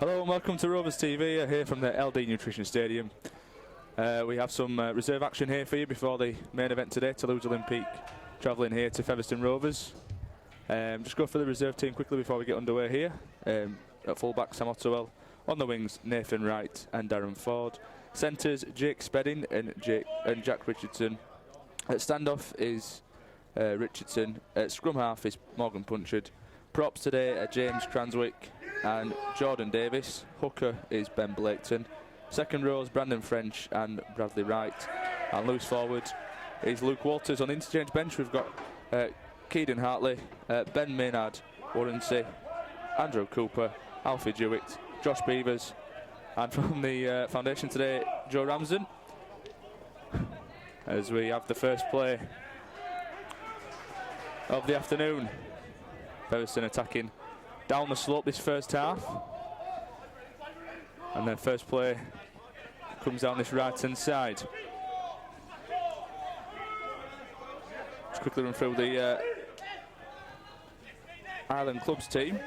Hello and welcome to Rovers TV here from the LD Nutrition Stadium. We have some reserve action here for you before the main event today. Toulouse Olympique travelling here to Featherstone Rovers. Just go for the reserve team quickly before we get underway here. At full-back, Sam Ottewell. On the wings, Nathan Wright and Darren Ford. Centres, Jake Spedding and Jack Richardson. At standoff is Richardson. At scrum half is Morgan Punchard. Props today are James Cranswick and Jordan Davis. Hooker is Ben Blaketon. Second rows, Brandon French and Bradley Wright. And loose forward is Luke Walters. On the interchange bench, we've got Keegan Hartley, Ben Maynard, Warrensey, Andrew Cooper, Alfie Jewett, Josh Beavers, and from the foundation today, Joe Ramsden. As we have the first play of the afternoon. Featherstone attacking down the slope this first half. And then first play comes down this right-hand side. Just quickly run through the Ireland Clubs team.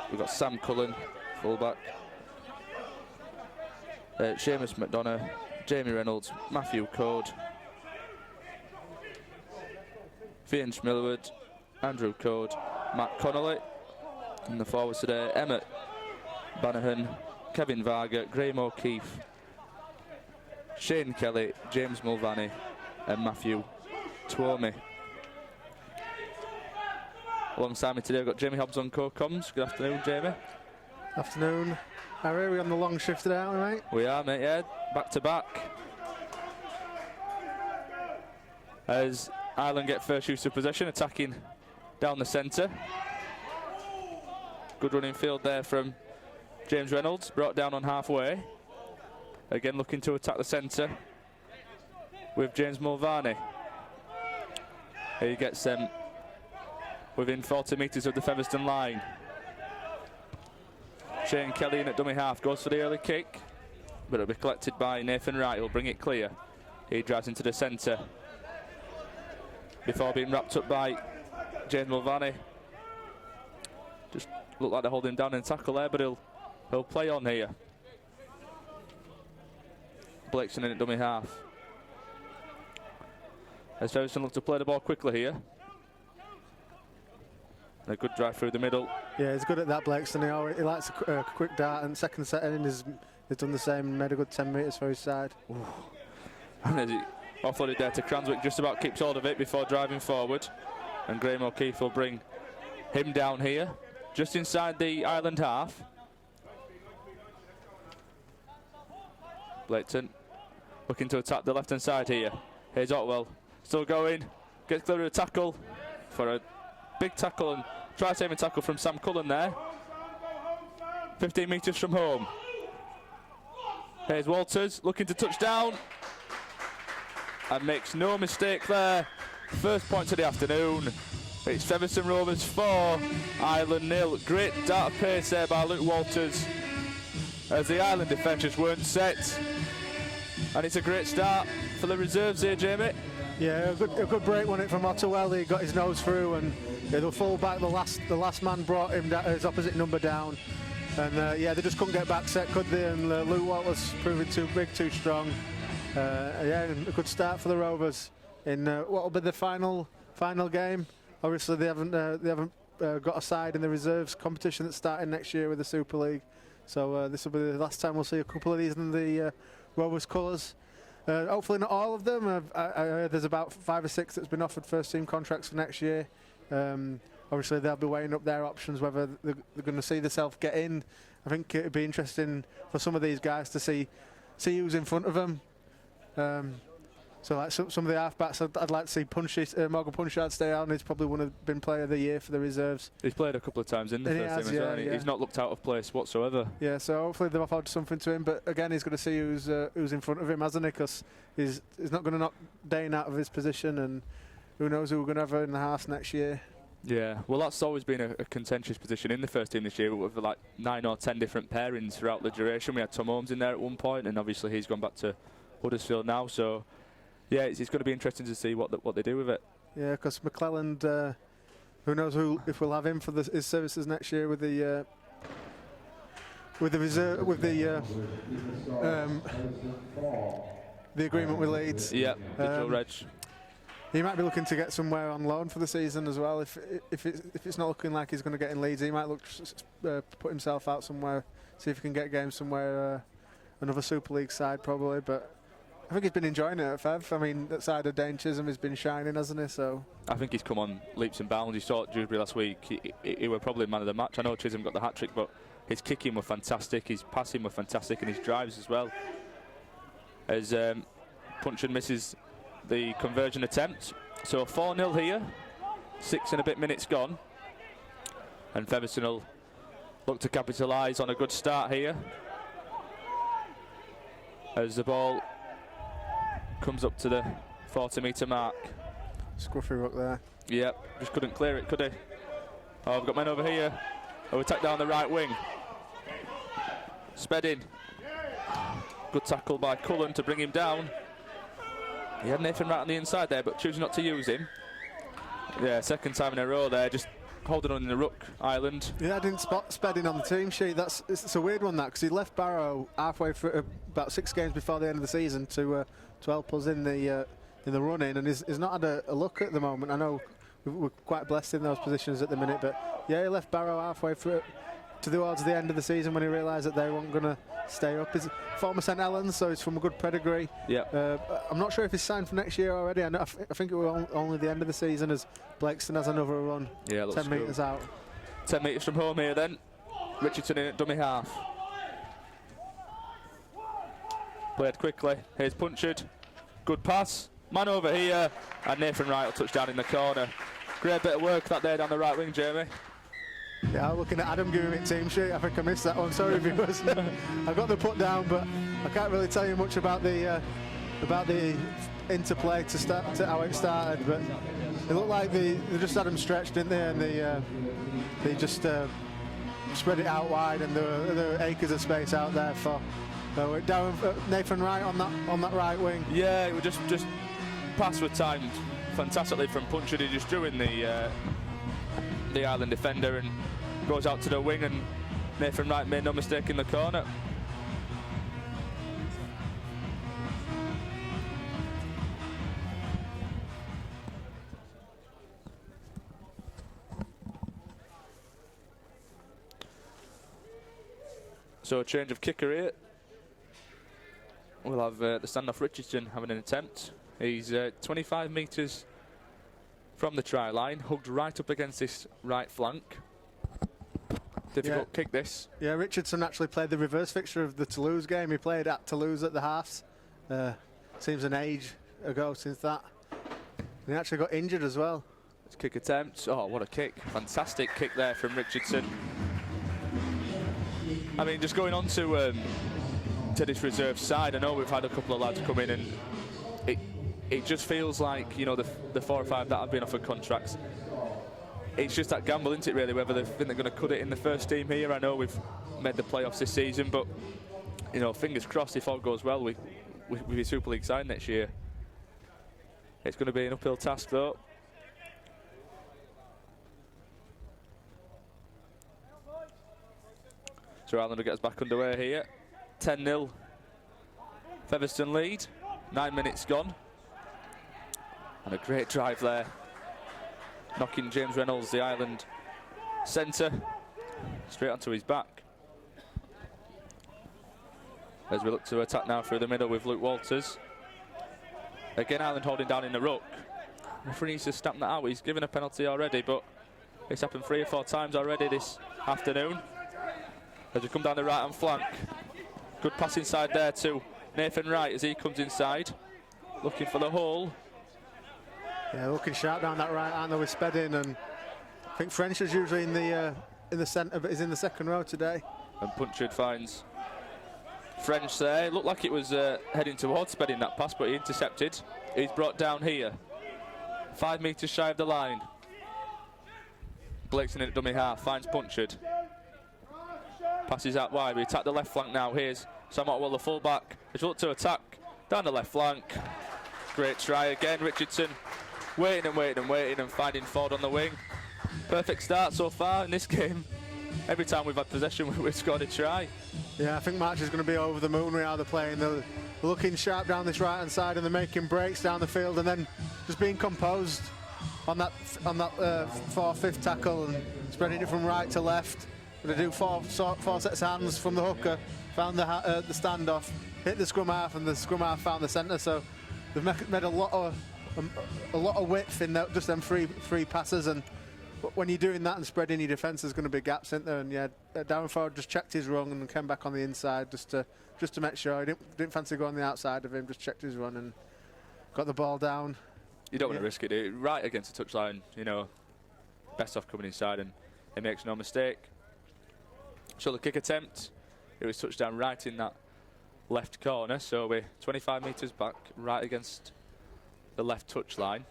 We've got Sam Cullen, fullback. Seamus McDonough, Jamie Reynolds, Matthew Code, Fian Schmilwood, Andrew Code, Matt Connolly. And the forwards today, Emmett Bannahan, Kevin Varga, Graham O'Keefe, Shane Kelly, James Mulvaney and Matthew Twomey. Alongside me today we've got Jamie Hobbs on co-coms. Good afternoon, Jamie. Afternoon. Harry, we're on the long shift today, aren't we, mate? We are, mate, yeah. Back to back. As Ireland get first use of possession, attacking down the centre. Good running field there from James Reynolds, brought down on halfway. Again looking to attack the centre with James Mulvaney. He gets them within 40 metres of the Featherstone line. Shane Kelly in at dummy half, goes for the early kick, but it'll be collected by Nathan Wright, who'll bring it clear. He drives into the centre before being wrapped up by James Mulvaney. Just look like they're holding him down in tackle there, but he'll play on here. Blakeson in at dummy half. As Featherstone look to play the ball quickly here. And a good drive through the middle. Yeah, he's good at that, Blakeson. He likes a quick dart, and second set in he's done the same, made a good 10 metres for his side. Ooh. And as he offloaded there to Cranswick, just about keeps hold of it before driving forward. And Graham O'Keefe will bring him down here, just inside the Ireland half. Blaketon looking to attack the left-hand side here. Here's Otwell, still going, gets clear of the tackle for a big tackle and try-saving tackle from Sam Cullen there. 15 metres from home. Here's Walters looking to touch down and makes no mistake there. First point of the afternoon. It's Featherstone Rovers 4, Ireland 0. Great dart of pace there by Luke Walters as the Ireland defence just weren't set. And it's a great start for the reserves here, Jamie. Yeah, a good break won it from Ottewell. He got his nose through, and yeah, the full back, the last man brought him his opposite number down. And yeah, they just couldn't get back set, could they? And Luke Walters proving too big, too strong. Yeah, a good start for the Rovers in what will be the final game. Obviously, they haven't got a side in the reserves competition that's starting next year with the Super League. So this will be the last time we'll see a couple of these in the Rovers colours. Hopefully not all of them. I heard there's about 5 or 6 that's been offered first team contracts for next year. Obviously, they'll be weighing up their options, whether they're going to see themselves get in. I think it'd be interesting for some of these guys to see who's in front of them. So like some of the halfbacks, I'd like to see Morgan Punchard stay on. He's probably been player of the year for the reserves. He's played a couple of times in the first team as well. He's not looked out of place whatsoever. Yeah, so hopefully they've offered something to him. But again, he's going to see who's in front of him, hasn't he? Because he's not going to knock Dane out of his position, and who knows who we're going to have in the house next year. Yeah, well, that's always been a contentious position in the first team this year with like 9 or 10 different pairings throughout the duration. We had Tom Holmes in there at one point, and obviously he's gone back to Huddersfield now. So yeah, it's going to be interesting to see what they do with it. Yeah, because McClelland Who knows if we'll have him for his services next year with the reserve, with the agreement with Leeds. Yeah, digital reg. He might be looking to get somewhere on loan for the season as well. If it's not looking like he's going to get in Leeds, he might look put himself out somewhere, see if he can get games somewhere, another Super League side probably. But I think he's been enjoying it at Fev. I mean, that side of Dane Chisholm has been shining, hasn't he? So I think he's come on leaps and bounds. You saw it Dewsbury last week. He were probably man of the match. I know Chisholm got the hat-trick, but his kicking were fantastic, his passing were fantastic, and his drives as well. As Punchin misses the conversion attempt. So 4-0 here, 6 and a bit minutes gone. And Featherstone will look to capitalise on a good start here. As the ball comes up to the 40-metre mark. Scruffy ruck there. Yep, just couldn't clear it, could he? Oh, we've got men over here. Oh, attack down the right wing. Sped in. Good tackle by Cullen to bring him down. He had Nathan right on the inside there, but choosing not to use him. Yeah, second time in a row there, just holding on in the ruck island. Yeah, I didn't spot Spedding on the team sheet. It's a weird one, that, because he left Barrow halfway through, about 6 games before the end of the season to help us in the run-in, and he's not had a look at the moment. I know we're quite blessed in those positions at the minute, but yeah, he left Barrow halfway through towards the end of the season when he realised that they weren't going to stay up. He's former St Helens, so he's from a good pedigree. Yeah. I'm not sure if he's signed for next year already. I think it was only the end of the season, as Blakeston has another run. Yeah, 10 metres out. 10 metres from home here then. Richardson in at dummy half. Played quickly. Here's Punchard. Good pass. Man over here. And Nathan Wright will touch down in the corner. Great bit of work that there down the right wing, Jamie. Yeah, looking at Adam giving it team sheet, I think I missed that one. Sorry, viewers. I got the put down, but I can't really tell you much about the interplay to how it started. But it looked like they just had him stretched, didn't they? And they just spread it out wide, and there were acres of space out there for down Nathan Wright on that right wing. Yeah, it was just pass were timed fantastically from Punchard. He just drew in the Island defender and goes out to the wing, and Nathan Wright made no mistake in the corner. So a change of kicker here. We'll have the standoff Richardson having an attempt. He's 25 metres from the try line, hugged right up against this right flank. Difficult kick this. Yeah, Richardson actually played the reverse fixture of the Toulouse game. He played at Toulouse at the halves. Seems an age ago since that. And he actually got injured as well. It's kick attempt. Oh, what a kick. Fantastic kick there from Richardson. I mean, just going on to this reserve side, I know we've had a couple of lads come in, and it just feels like, you know, the 4 or 5 that have been offered contracts, it's just that gamble, isn't it, really, whether they think they're going to cut it in the first team here. I know we've made the playoffs this season, but, you know, fingers crossed, if all goes well, we be Super League side next year. It's going to be an uphill task, though. So Ireland will get us back underway here. 10-0. Featherstone lead. 9 minutes gone. And a great drive there. Knocking James Reynolds, the Ireland centre, straight onto his back. As we look to attack now through the middle with Luke Walters. Again, Ireland holding down in the ruck. Referee needs to stamp that out. He's given a penalty already, but it's happened 3 or 4 times already this afternoon. As we come down the right-hand flank. Good pass inside there to Nathan Wright as he comes inside. Looking for the hole. Yeah, looking sharp down that right hand with Spedding, and I think French is usually in the centre, but is in the second row today. And Punchard finds French there. It looked like it was heading towards Spedding, that pass, but he intercepted. He's brought down here. 5 metres shy of the line. Blakeson in at dummy half, finds Punchard. Passes out wide. We attack the left flank now. Here's Sam Otwell, the full-back. He's looked to attack down the left flank. Great try again. Richardson waiting and waiting and waiting and finding Ford on the wing. Perfect start so far in this game. Every time we've had possession, we've scored a try. Yeah, I think March is going to be over the moon with how they're playing. They're looking sharp down this right-hand side, and they're making breaks down the field, and then just being composed on that 4th-5th tackle and spreading it from right to left. They do four sets of hands from the hooker, found the standoff, hit the scrum half, and the scrum half found the centre. So they've made a lot of width in just them three passes, and when you're doing that and spreading your defence, there's going to be gaps in there. And yeah, Darren Ford just checked his run and came back on the inside just to make sure. He didn't fancy going on the outside of him. Just checked his run and got the ball down. You don't want to risk it, do you? Right against the touchline, you know, best off coming inside, and he makes no mistake. So the kick attempt, it was touched down right in that left corner. So we're 25 metres back, right against the left touchline.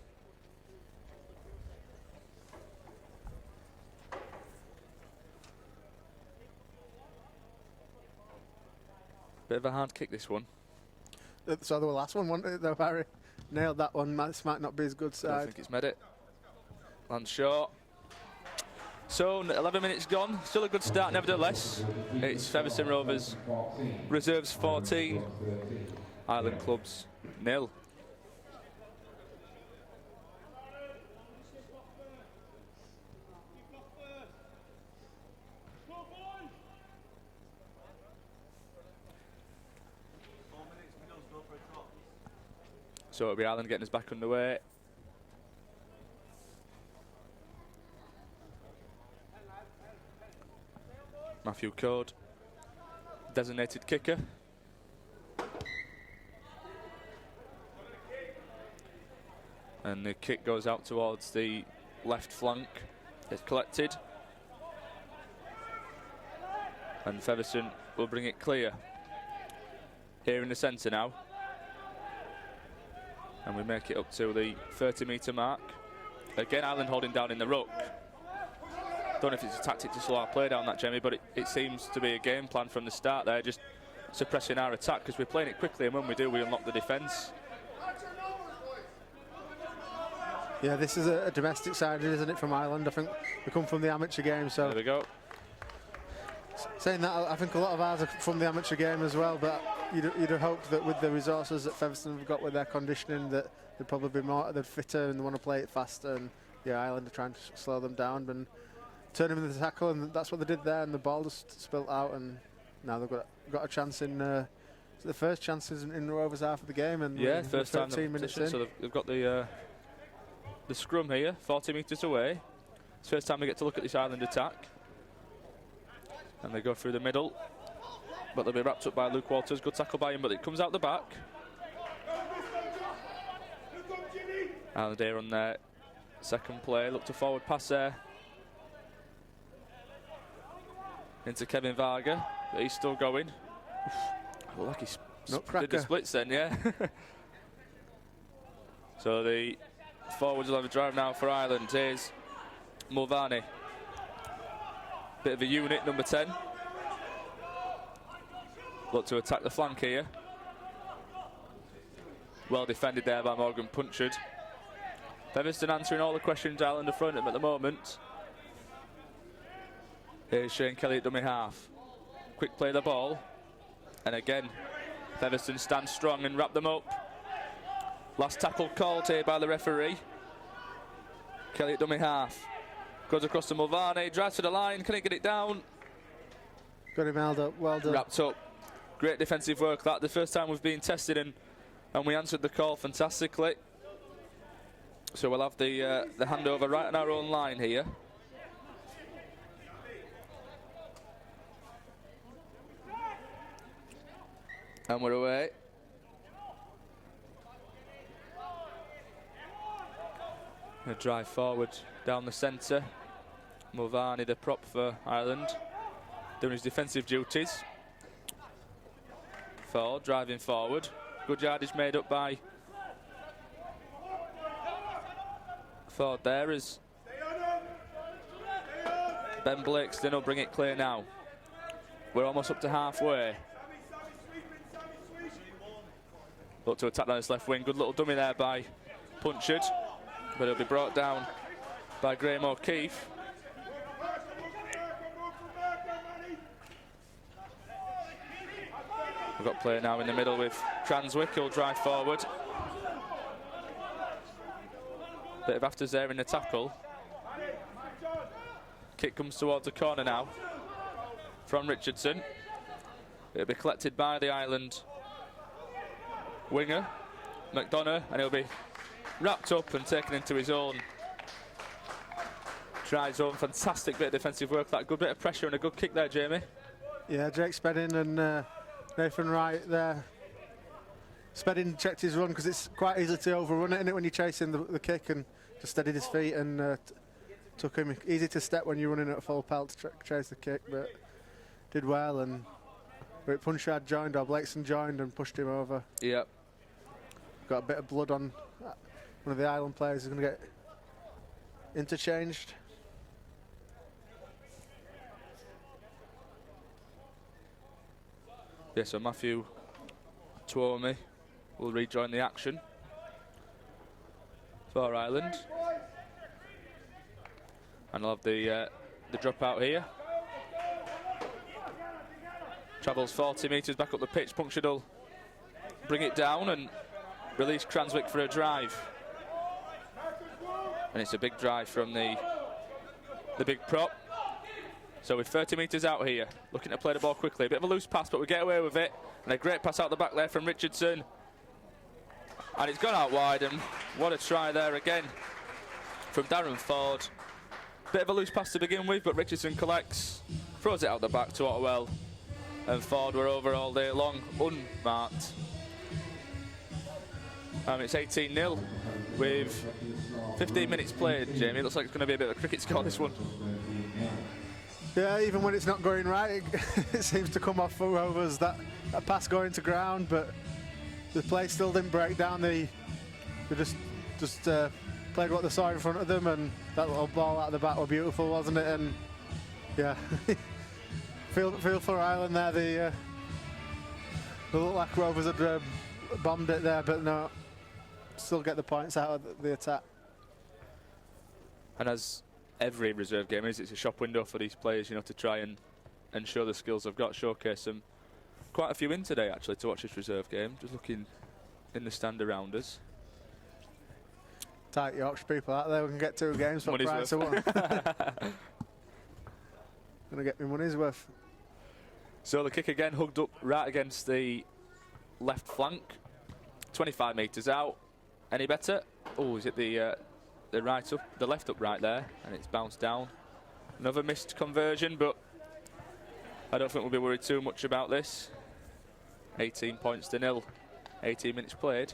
Bit of a hard kick, this one. So the last one, wasn't it, though, Barry? Nailed that one. This might not be his good side. I don't think it's made it. Lands short. So 11 minutes gone. Still a good start, nevertheless. It's Featherstone Rovers reserves 14, Island Clubs 0. So it'll be Ireland getting us back underway. Matthew Code, designated kicker. And the kick goes out towards the left flank. It's collected. And Featherstone will bring it clear. Here in the centre now. And we make it up to the 30-metre mark. Again, Ireland holding down in the ruck. Don't know if it's a tactic to slow our play down, that, Jamie, but it seems to be a game plan from the start there, just suppressing our attack, because we're playing it quickly, and when we do, we unlock the defence. Yeah, this is a domestic side, isn't it, from Ireland? I think we come from the amateur game, so... There we go. Saying that, I think a lot of ours are from the amateur game as well, but you'd have hoped that with the resources that Featherstone have got with their conditioning, that they'd probably be more fitter and they want to play it faster, and yeah, Ireland are trying to slow them down and turn them into the tackle, and that's what they did there, and the ball just spilt out, and now they've got a chance in the first chances in the Rovers half of the game, and yeah, first time 13 minutes in. So they've got the scrum here, 40 metres away. It's the first time we get to look at this Ireland attack. And they go through the middle, but they'll be wrapped up by Luke Walters. Good tackle by him, but it comes out the back. Ireland here on their second play. Look to forward pass there. Into Kevin Varga, but he's still going. Oof, like he's did the splits then, yeah. So the forwards will have a drive now for Ireland. Here's Mulvaney. Bit of a unit, number 10. Look to attack the flank here. Well defended there by Morgan Punchard. Featherstone answering all the questions Ireland are throwing at them at the moment. Here's Shane Kelly at dummy half. Quick play of the ball. And again, Featherstone stands strong and wrap them up. Last tackle called here by the referee. Kelly at dummy half. Goes across to Mulvaney, drives to the line, can he get it down? Got him held up, well done. Wrapped up. Great defensive work, that. The first time we've been tested, and we answered the call fantastically. So we'll have the handover right on our own line here. And we're away. A drive forward down the centre. Mulvaney, the prop for Ireland, doing his defensive duties. Ford driving forward. Good yardage made up by Ford there as Ben Blakeston will bring it clear now. We're almost up to halfway. Look to attack down his left wing. Good little dummy there by Punchard, but it'll be brought down by Graham O'Keefe. We've got play now in the middle with Transwick, who'll drive forward. Bit of afters there in the tackle. Kick comes towards the corner now from Richardson. It'll be collected by the Ireland winger, McDonough, and he'll be wrapped up and taken into his own try zone. Fantastic bit of defensive work, that good bit of pressure and a good kick there, Jamie. Yeah, Jake Spedding and Nathan Wright there. Spedding checked his run because it's quite easy to overrun it, isn't it, when you're chasing the kick, and just steadied his feet and took him. Easy to step when you're running at full pelt to chase the kick, but did well. And Punchard joined, or Blakeson joined and pushed him over. Yep. Got a bit of blood on one of the Ireland players. Is going to get interchanged. Yeah, so Matthew Twomey will rejoin the action for Ireland. And I'll have the drop out here. Travels 40 metres back up the pitch. Punctured will bring it down and release Cranswick for a drive. And it's a big drive from the big prop. So we're 30 metres out here, looking to play the ball quickly. A bit of a loose pass, but we get away with it. And a great pass out the back there from Richardson. And it's gone out wide, and what a try there again from Darren Ford. Bit of a loose pass to begin with, but Richardson collects, throws it out the back to Otwell. And Ford were over all day long, unmarked. It's 18-0 with 15 minutes played, Jamie. It looks like it's going to be a bit of a cricket score, this one. Yeah, even when it's not going right, it seems to come off for Rovers, that pass going to ground, but the play still didn't break down. They just played what they saw in front of them, and that little ball out of the back was beautiful, wasn't it? And yeah, feel for Ireland there. They looked like Rovers had bombed it there, but no, still get the points out of the attack. And as every reserve game is, it's a shop window for these players, you know, to try and show the skills they've got, showcase them. Quite a few in today, actually, to watch this reserve game. Just looking in the stand around us. Tight Yorkshire people out there. We can get 2 games for the price of one. Gonna get me money's worth. So the kick again, hugged up right against the left flank. 25 metres out. Any better? Oh, is it the right up, the left up right there, and it's bounced down. Another missed conversion, but I don't think we'll be worried too much about this. 18 points to 0. 18 minutes played.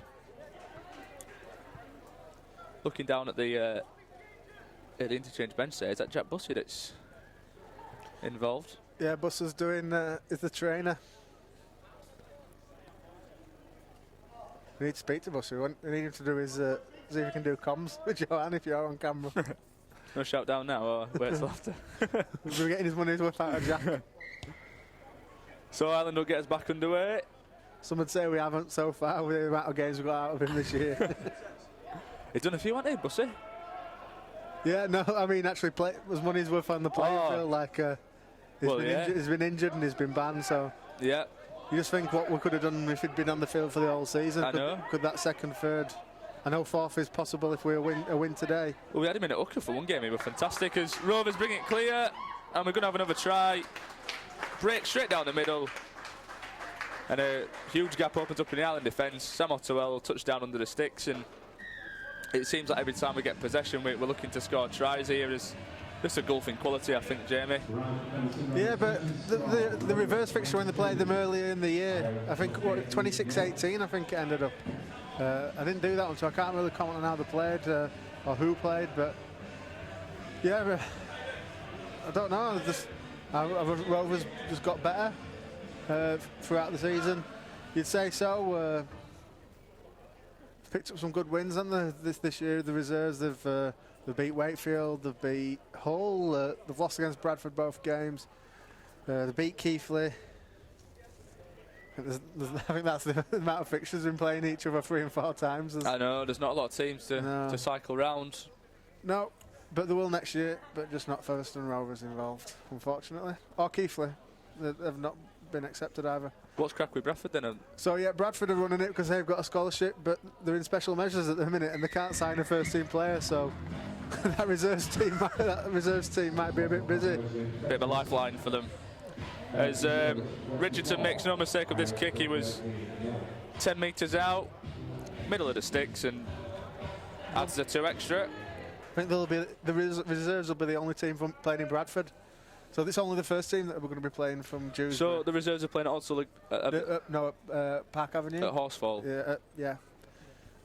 Looking down at the interchange bench there, is that Jack Bussey that's involved? Yeah, Bussey's doing is the trainer. We need to speak to Bussey. We need him to do his see if he can do comms with Joanne if you're on camera. No shout down now, or wait till after. We're getting his money's worth out of Jack. So Ireland will get us back underway. Some would say we haven't so far with the amount of games we've got out of him this year. He's done a few, hasn't he, Bussey? Yeah, no, I mean actually was money's worth on the playing field. Like he's been injured and he's been banned, so yeah. You just think what we could have done if he'd been on the field for the whole season. Could that second, third? I know 4th is possible if we win today. Well, we had him in at hooker for one game. He was fantastic as Rovers bring it clear, and we're going to have another try. Break straight down the middle, and a huge gap opens up in the Ireland defence. Sam Otwell touchdown under the sticks, and it seems like every time we get possession, we're looking to score tries here. Is just a golfing quality, I think, Jamie. Yeah, but the reverse fixture when they played them earlier in the year, I think 26-18, I think it ended up. I didn't do that one, so I can't really comment on how they played or who played, but yeah, I don't know. Rovers just got better throughout the season. You'd say so. Picked up some good wins, haven't they, this year? The reserves, they've beat Wakefield, they've beat Hull, they've lost against Bradford both games. They beat Keighley. I think that's the amount of fixtures been playing each other 3 and 4 times. I know, there's not a lot of teams to cycle round. No, but they will next year, but just not Featherstone Rovers involved, unfortunately. Or Keighley. They've not been accepted either. What's crack with Bradford then? So yeah, Bradford are running it because they've got a scholarship, but they're in special measures at the minute and they can't sign a first-team player. So that reserves team might be a bit busy. Bit of a lifeline for them. As Richardson makes no mistake of this kick, he was 10 metres out, middle of the sticks, and adds the 2 extra. I think the reserves will be the only team from playing in Bradford. So it's only the first team that we're going to be playing from Dewsbury. So the reserves are playing at also Park Avenue. At Horsefall. Yeah, yeah.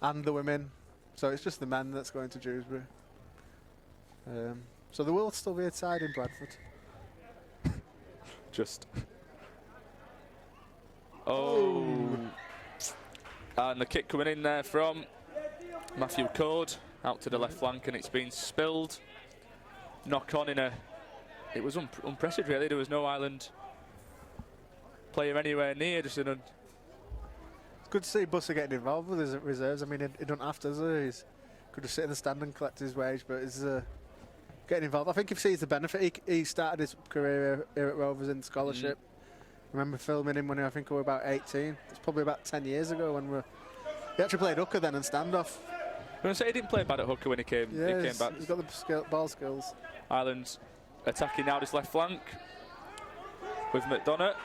And the women. So it's just the men that's going to Dewsbury. So there will still be a side in Bradford. Just. Oh. And the kick coming in there from Matthew Code out to the left flank, and it's been spilled. Knock on in a. It was unprecedented, really. There was no Ireland player anywhere near. Just an. It's good to see Buster getting involved with his reserves. I mean, he don't have to, does he? He's could just sit in the stand and collect his wage, but he's getting involved. I think if he sees the benefit, he started his career here at Rovers in scholarship. I remember filming him when I think we were about 18. It's probably about 10 years ago when he actually played hooker then and standoff. I'm going to say he didn't play bad at hooker when he came back. He's got the ball skills. Ireland attacking now this left flank with McDonough.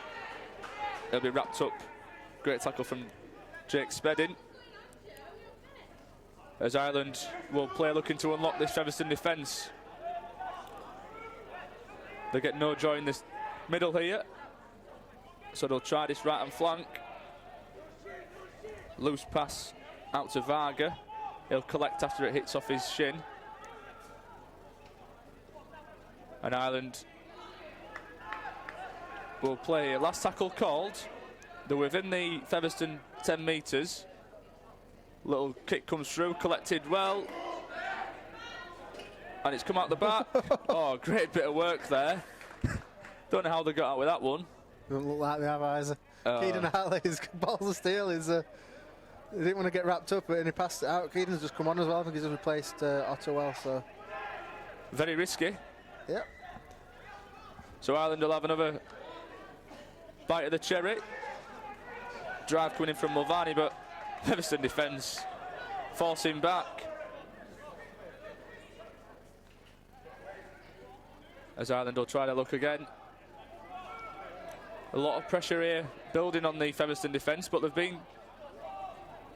He'll be wrapped up. Great tackle from Jake Spedding. As Ireland will play looking to unlock this Featherstone defence. They get no joy in this middle here. So they'll try this right hand flank. Loose pass out to Varga. He'll collect after it hits off his shin. And Ireland will play. Last tackle called. They're within the Featherstone 10 metres. Little kick comes through, collected well. And it's come out the back. Oh, great bit of work there. Don't know how they got out with that one. Don't look like they have either. Keaton Hartley's balls of steel is. He didn't want to get wrapped up, and he passed it out. Keaton's just come on as well. I think he's just replaced Ottawell. So very risky. Yep. So Ireland will have another bite of the cherry. Drive coming in from Mulvaney, but Featherstone defence forcing back. As Ireland will try to look again. A lot of pressure here building on the Featherstone defence, but they've been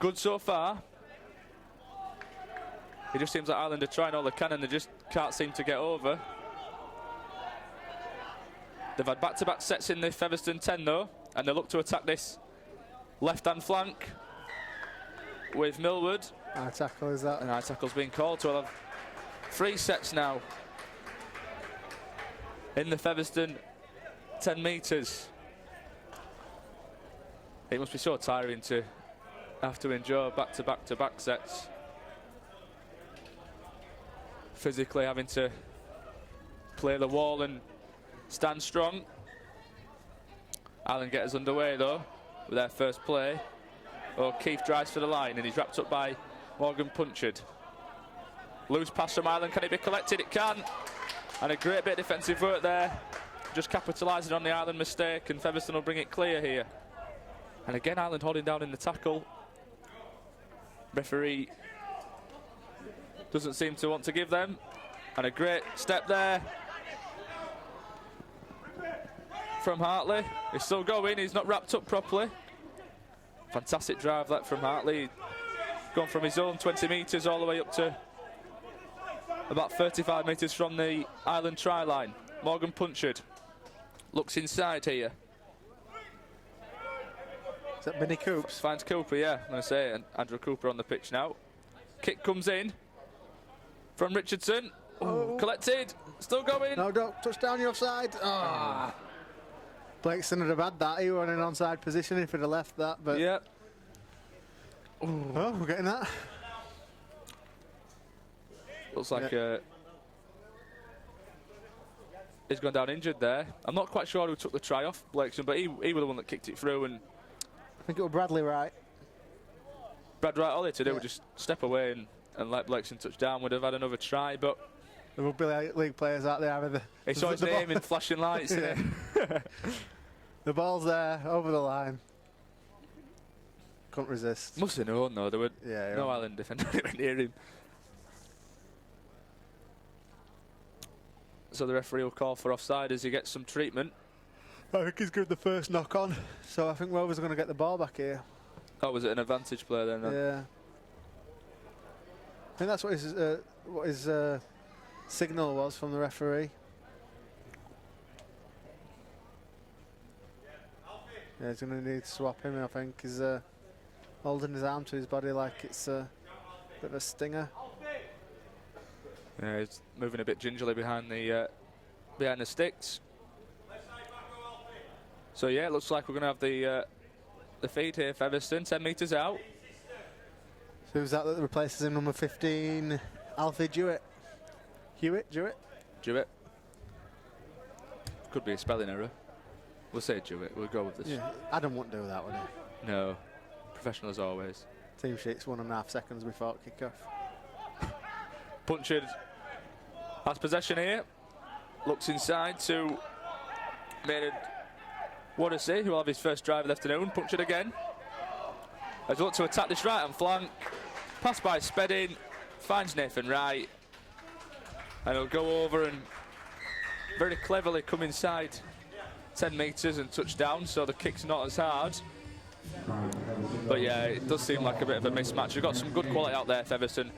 good so far. It just seems like Ireland are trying all they can and they just can't seem to get over. They've had back-to-back sets in the Featherstone 10 though, and they look to attack this left-hand flank with Millward. High tackle is that? And high tackle's been called, so we'll have 3 sets now in the Featherstone 10 metres. It must be so tiring to have to endure back-to-back-to-back sets. Physically having to play the wall and stand strong. Ireland get us underway though with their first play. O'Keefe drives for the line and he's wrapped up by Morgan Punchard. Loose pass from Ireland, can it be collected? It can. And a great bit of defensive work there. Just capitalising on the Ireland mistake, and Featherstone will bring it clear here. And again, Ireland holding down in the tackle. Referee doesn't seem to want to give them. And a great step there from Hartley. He's still going, he's not wrapped up properly. Fantastic drive that from Hartley. Gone from his own 20 metres all the way up to about 35 metres from the Ireland try line. Morgan Punchard looks inside here. Is that Benny Coops? Finds Cooper, yeah, I'm going to say. And Andrew Cooper on the pitch now. Kick comes in from Richardson. Oh. Collected, still going. No, don't touch down your side. Ah. Blakeson would have had that. He were in an onside position if he'd have left that. But yeah. Oh, we're getting that. Looks like he's gone down injured there. I'm not quite sure who took the try off Blakeson, but he was the one that kicked it through. And I think it was Bradley Wright. Brad Wright, all they had to do was just step away and let Blakeson touch down. Would have had another try, but there would be league players out there. He saw his name in flashing lights. Yeah. The ball's there, over the line. Couldn't resist. Must have known though, there were no yeah. Ireland defender anywhere near him. So the referee will call for offside as he gets some treatment. I think he's given the first knock on, so I think Rovers are going to get the ball back here. Oh, was it an advantage play then? Yeah. I think that's what his signal was from the referee. Yeah, he's going to need to swap him, I think. He's holding his arm to his body like it's a bit of a stinger. Yeah, he's moving a bit gingerly behind the sticks. So yeah, it looks like we're going to have the feed here. Featherstone, 10 metres out. So who's that replaces him? Number 15, Alfie Jewett. Jewett. Could be a spelling error. We'll say Jewett. We'll go with this. Yeah, Adam wouldn't do that, would he? No. Professional as always. Team sheet's 1.5 seconds before kick-off. Punchard has possession here. Looks inside to Maynard Wodesy, who will have his first drive of the afternoon. Punchard again. As he looks to attack this right-hand flank. Pass by Spedding. Finds Nathan Wright. And he'll go over and very cleverly come inside 10 metres and touch down, so the kick's not as hard. But yeah, it does seem like a bit of a mismatch. We've got some good quality out there, Featherstone.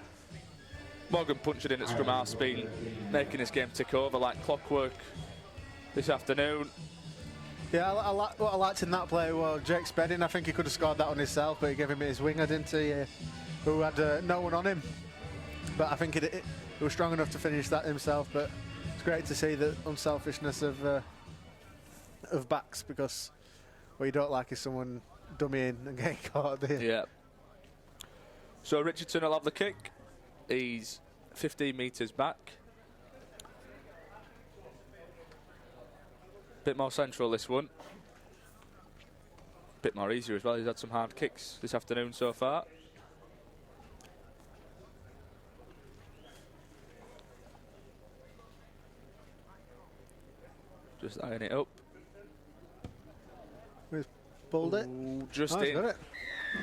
Morgan Punchard in at scrum half's been making this game tick over like clockwork this afternoon. Yeah, what I liked in that play was Jake Spedding. I think he could have scored that on himself, but he gave him his winger, didn't he? Who had no one on him. But I think he was strong enough to finish that himself. But it's great to see the unselfishness of backs, because what you don't like is someone dummying and getting caught there. Yeah. So Richardson will have the kick. He's 15 metres back. Bit more central this one. Bit more easier as well. He's had some hard kicks this afternoon so far. Just eyeing it up. He's pulled it. Just he's in. got it.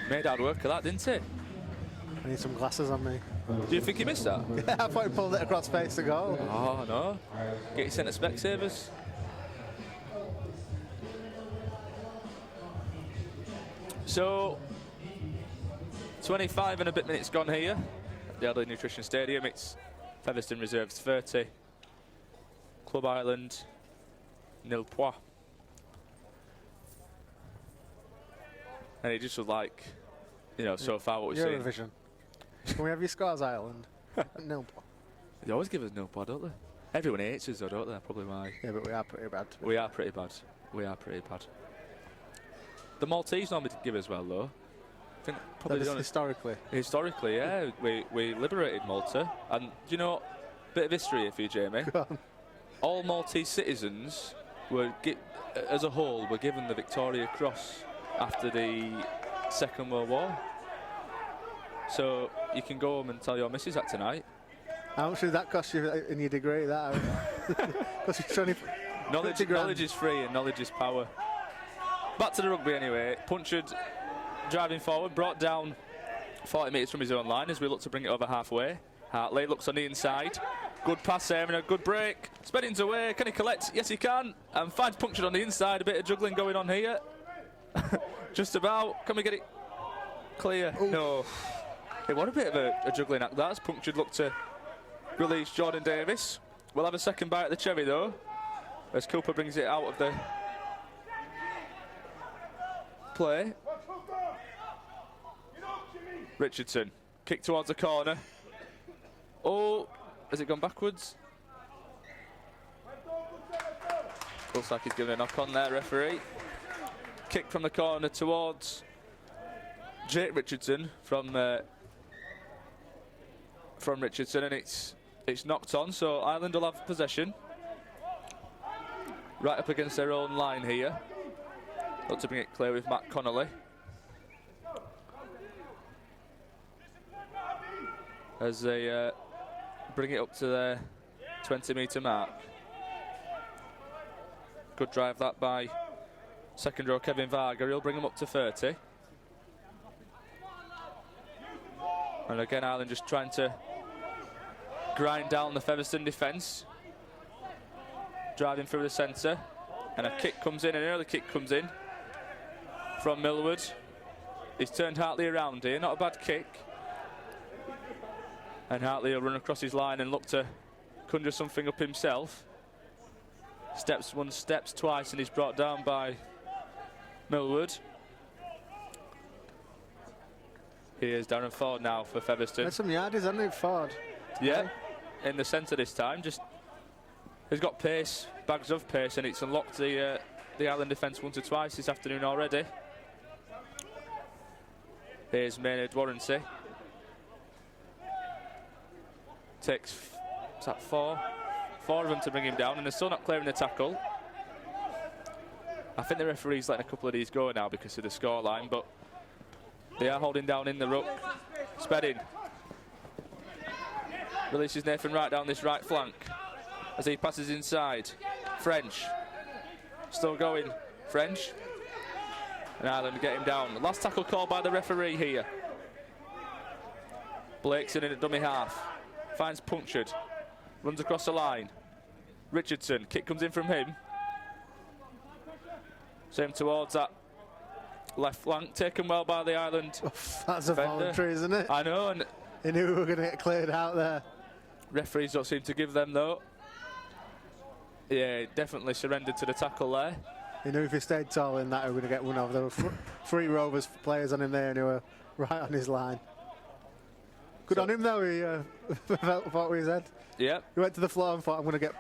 Made hard work of that, didn't he? I need some glasses on me. Do you think he missed that? Yeah, I thought he pulled it across face to goal. Oh no. Get your centre Specsavers. So 25 and a bit minutes gone here at the Adelaide Nutrition Stadium. It's Featherstone Reserves 30, Club Ireland 0 points. And it just was like, you know, so far what we've seen. Eurovision. Can we have your scores, Ireland? No. They always give us 0 points, don't they? Everyone hates us though, don't they? Probably why. Yeah, but we are pretty bad. We are pretty bad. We are pretty bad. The Maltese normally give us well though. I think probably historically. Historically, yeah. we liberated Malta. And do you know, bit of history here for you, Jamie. Go on. All Maltese citizens were, as a whole, were given the Victoria Cross after the Second World War. So you can go home and tell your missus that tonight. How much did that cost you in your degree? That cost you 20. Knowledge is free and knowledge is power. Back to the rugby anyway. Punchard driving forward, brought down 40 metres from his own line as we look to bring it over halfway. Hartley looks on the inside. Good pass there and a good break. Spedding's away. Can he collect? Yes, he can. And finds Punchard on the inside. A bit of juggling going on here. Just about. Can we get it clear? Ooh. No. It was a bit of a juggling act, that, as Punchard looked to release Jordan Davis. We'll have a second bite at the cherry, though, as Cooper brings it out of the play. Richardson, kick towards the corner. Oh, has it gone backwards? Looks like he's given a knock on there, referee. Kick from the corner towards Jake Richardson from Richardson, and it's knocked on, so Ireland will have possession. Right up against their own line here. Look to bring it clear with Matt Connolly. As they bring it up to their 20-metre mark. Good drive that by Second row, Kevin Varga, he'll bring him up to 30. And again, Ireland just trying to grind down the Featherstone defence. Driving through the centre. And a kick comes in, an early kick comes in from Millwood. He's turned Hartley around here, not a bad kick. And Hartley will run across his line and look to conjure something up himself. Steps once, steps twice, and he's brought down by Millwood. Here's Darren Ford now for Featherstone. There's some yardies, hasn't he, Ford? Yeah, in the centre this time. Just he's got pace, bags of pace, and it's unlocked the Ireland defence once or twice this afternoon already. Here's Maynard Warrancy. Takes, is that four? Four of them to bring him down, and they're still not clearing the tackle. I think the referee's letting a couple of these go now because of the scoreline, but they are holding down in the ruck. Spedding releases Nathan right down this right flank as he passes inside. French still going. French, and Ireland get him down. The last tackle called by the referee here. Blake's in at dummy half. Finds punctured. Runs across the line. Richardson, kick comes in from him. Same towards that left flank, taken well by the Ireland. That's a voluntary, isn't it? I know, and he knew we were going to get cleared out there. Referees don't seem to give them though. Yeah, definitely surrendered to the tackle there. He knew if he stayed tall in that, he was going to get one over. There were three Rovers players on him there, and he were right on his line. Good on him though, he fought with his head. Yeah. He went to the floor and thought, I'm going to get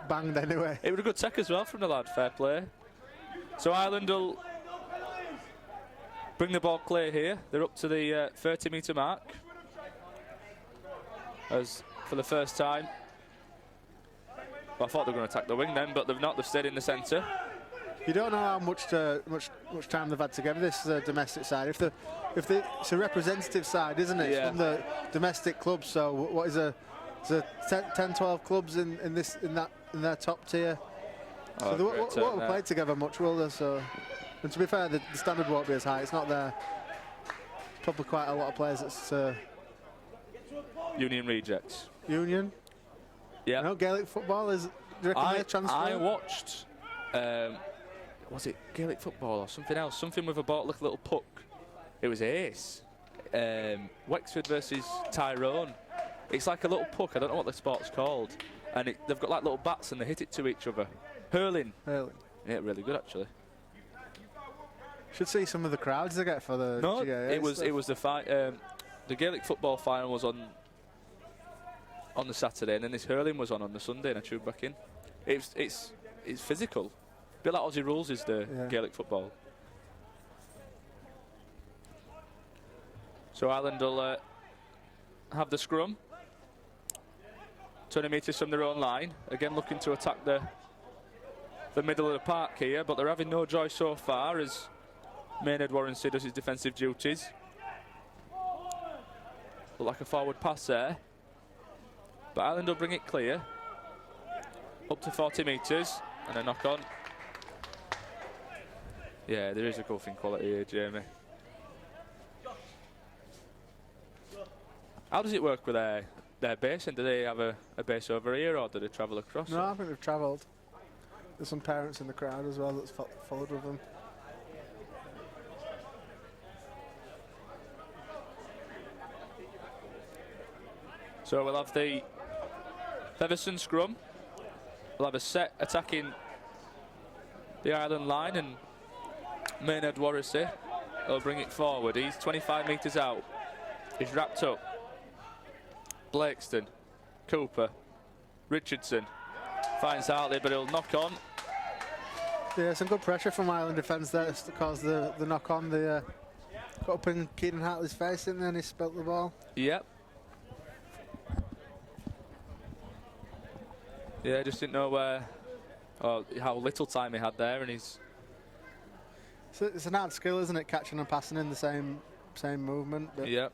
banged anyway. It was a good tech as well from the lad, fair play. So Ireland will bring the ball clear here. They're up to the 30-metre mark. As for the first time. Well, I thought they were going to attack the wing then, but they've not. They've stayed in the centre. You don't know how much time they've had together. This is a domestic side. If it's a representative side, isn't it? Yeah. It's from the domestic clubs. So what is a 10, 12 clubs in their top tier. Oh, so they won't have played together much, will they? So, and to be fair, the standard won't be as high. It's not there. Probably quite a lot of players that's Union rejects. Union. Yeah. No, Gaelic football is. Do you reckon they transfer? I watched. Was it Gaelic football or something else? Something with a ball, like a little puck. It was ace. Wexford versus Tyrone. It's like a little puck. I don't know what the sport's called. And they've got like little bats and they hit it to each other. Hurling. Hurling. Yeah, really good actually. Should see some of the crowds they get for the. No, GAA it was the fight. The Gaelic football final was on the Saturday, and then this hurling was on the Sunday, and I tuned back in. It's physical. A bit like Aussie rules is the Gaelic football. So Ireland will have the scrum. 20 metres from their own line. Again, looking to attack the middle of the park here, but they're having no joy so far as Maynard Warrancy does his defensive duties. Look like a forward pass there. But Ireland will bring it clear. Up to 40 metres and a knock on. Yeah, there is a golfing quality here, Jamie. How does it work with their base? And do they have a base over here, or do they travel across? No, I think they've travelled. There's some parents in the crowd as well that's followed with them. So we'll have the Featherstone scrum. We'll have a set attacking the Ireland line, and Maynard Warrancy will bring it forward. He's 25 metres out. He's wrapped up. Blakeston, Cooper, Richardson finds Hartley, but he'll knock on. Yeah, some good pressure from Ireland defence there to cause the knock on. They got up in Keenan Hartley's face, and then he spilt the ball. Yep. Yeah, just didn't know how little time he had there, and he's. It's an hard skill, isn't it? Catching and passing in the same movement. Yep.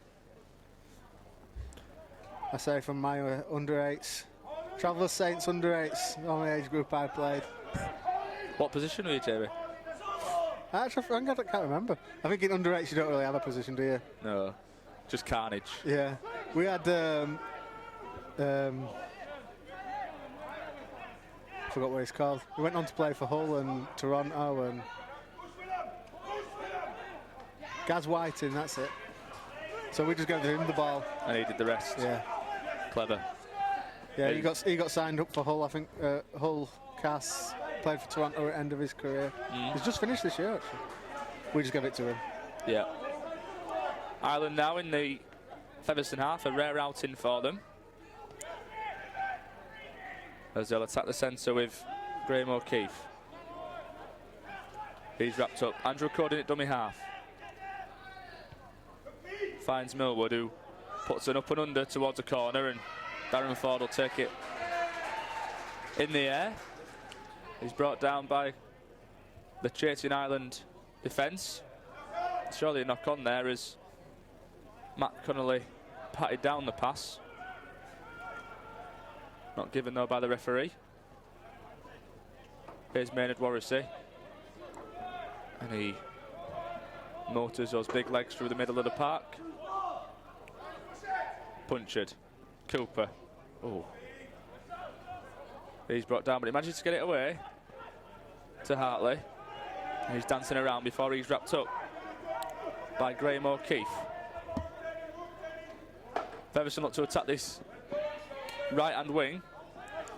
I say from my under-8s. Travellers Saints under-8s, the only age group I played. What position were you, Jamie? Actually, I can't remember. I think in under-8s you don't really have a position, do you? No, just carnage. Yeah. We had... I forgot what he's called. He went on to play for Hull and Toronto and... Gaz Whiting, that's it. So we just gave him the ball. And he did the rest. Yeah. Clever. Yeah, he got signed up for Hull, I think. Hull, Cass, played for Toronto at the end of his career. He's just finished this year, actually. We just gave it to him. Yeah. Ireland now in the Featherstone half, a rare outing for them. As they'll attack the centre with Graham O'Keefe. He's wrapped up. Andrew Corden at dummy half. Finds Millwood, who puts an up and under towards the corner, and Darren Ford will take it in the air. He's brought down by the chasing Ireland defence. Surely a knock on there as Matt Connolly patted down the pass. Not given though by the referee. Here's Maynard Warrisey. And he motors those big legs through the middle of the park. Punctured. Cooper. Oh. He's brought down, but he manages to get it away to Hartley. And he's dancing around before he's wrapped up by Graham O'Keefe. Featherstone look to attack this right-hand wing.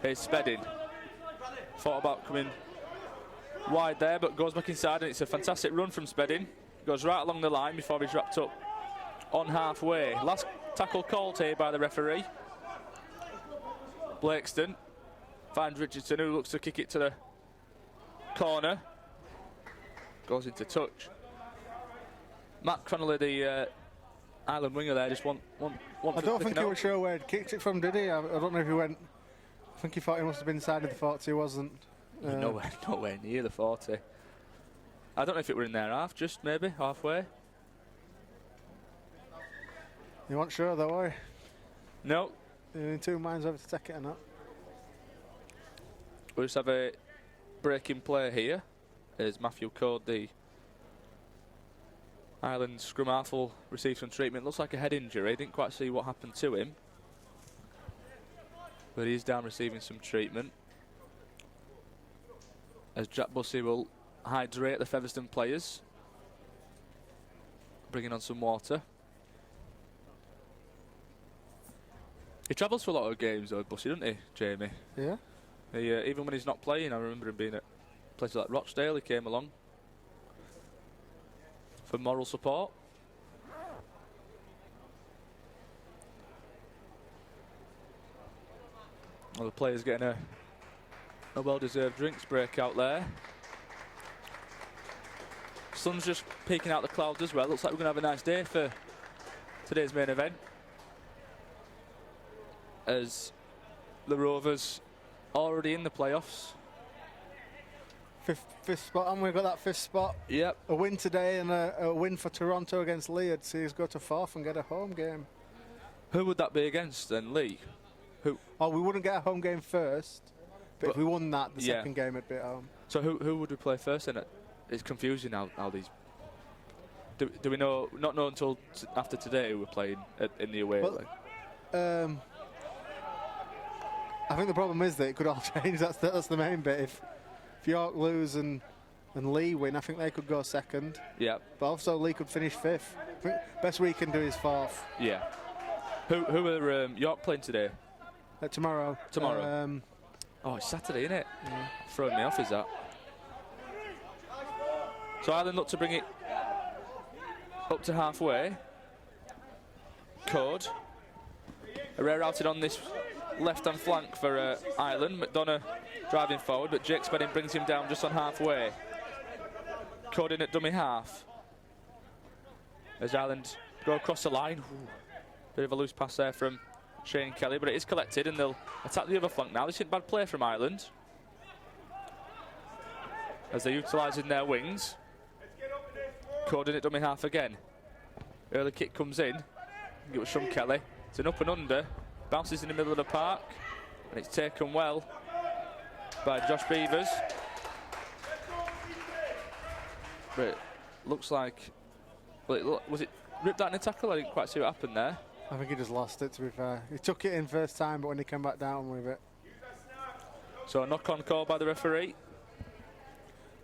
Here's Spedding. Thought about coming wide there, but goes back inside, and it's a fantastic run from Spedding. Goes right along the line before he's wrapped up on halfway. Last tackle called here by the referee. Blakeston finds Richardson, who looks to kick it to the corner. Goes into touch. Matt Connolly, the Ireland winger there, just want I don't think he was sure where he kicked it from, did he? I don't know if he went... I think he thought he must have been inside of the 40, wasn't. Nowhere near the 40. I don't know if it were in their half, just maybe halfway. You weren't sure though, were you? No. You're in two minds whether to take it or not. We'll just have a breaking play here as Matthew Code, the Ireland scrum half, will receive some treatment. Looks like a head injury. Didn't quite see what happened to him, but he's down receiving some treatment. As Jack Bussey will hydrate the Featherstone players, bringing on some water. He travels for a lot of games though, Bussey, doesn't he, Jamie? Yeah. He, even when he's not playing, I remember him being at places like Rochdale. He came along for moral support. Well, the players getting a well-deserved drinks break out there. Sun's just peeking out the clouds as well. Looks like we're going to have a nice day for today's main event, as the Rovers already in the playoffs. Fifth spot, and we've got that fifth spot. Yep. A win today and a win for Toronto against Lee. I'd see us go to fourth and get a home game. Who would that be against then, Lee? Who? Oh, we wouldn't get a home game first, but if we won that, the second game would be at home. So who would we play first then? It's confusing how these... Do we know, not know until after today who we're playing in the away leg? I think the problem is that it could all change. That's the main bit. If York lose and Lee win, I think they could go second. Yeah. But also Lee could finish fifth. I think best we can do is fourth. Yeah. Who are York playing today? Tomorrow. Tomorrow. Oh, it's Saturday, isn't it? Yeah. Throwing me off, is that? So Ireland look to bring it up to halfway. Code. A rare outing on this left-hand flank for Ireland. McDonough driving forward, but Jake Spedding brings him down just on halfway. Code in at dummy half. As Ireland go across the line. Ooh, bit of a loose pass there from Shane Kelly, but it is collected and they'll attack the other flank now. This isn't bad play from Ireland, as they're utilising their wings. Code in at dummy half again. Early kick comes in. It was from Kelly. It's an up and under. Bounces in the middle of the park, and it's taken well by Josh Beavers. But it looks like, well, was it ripped out in a tackle? I didn't quite see what happened there. I think he just lost it, to be fair. He took it in first time, but when he came back down with it. So a knock-on call by the referee.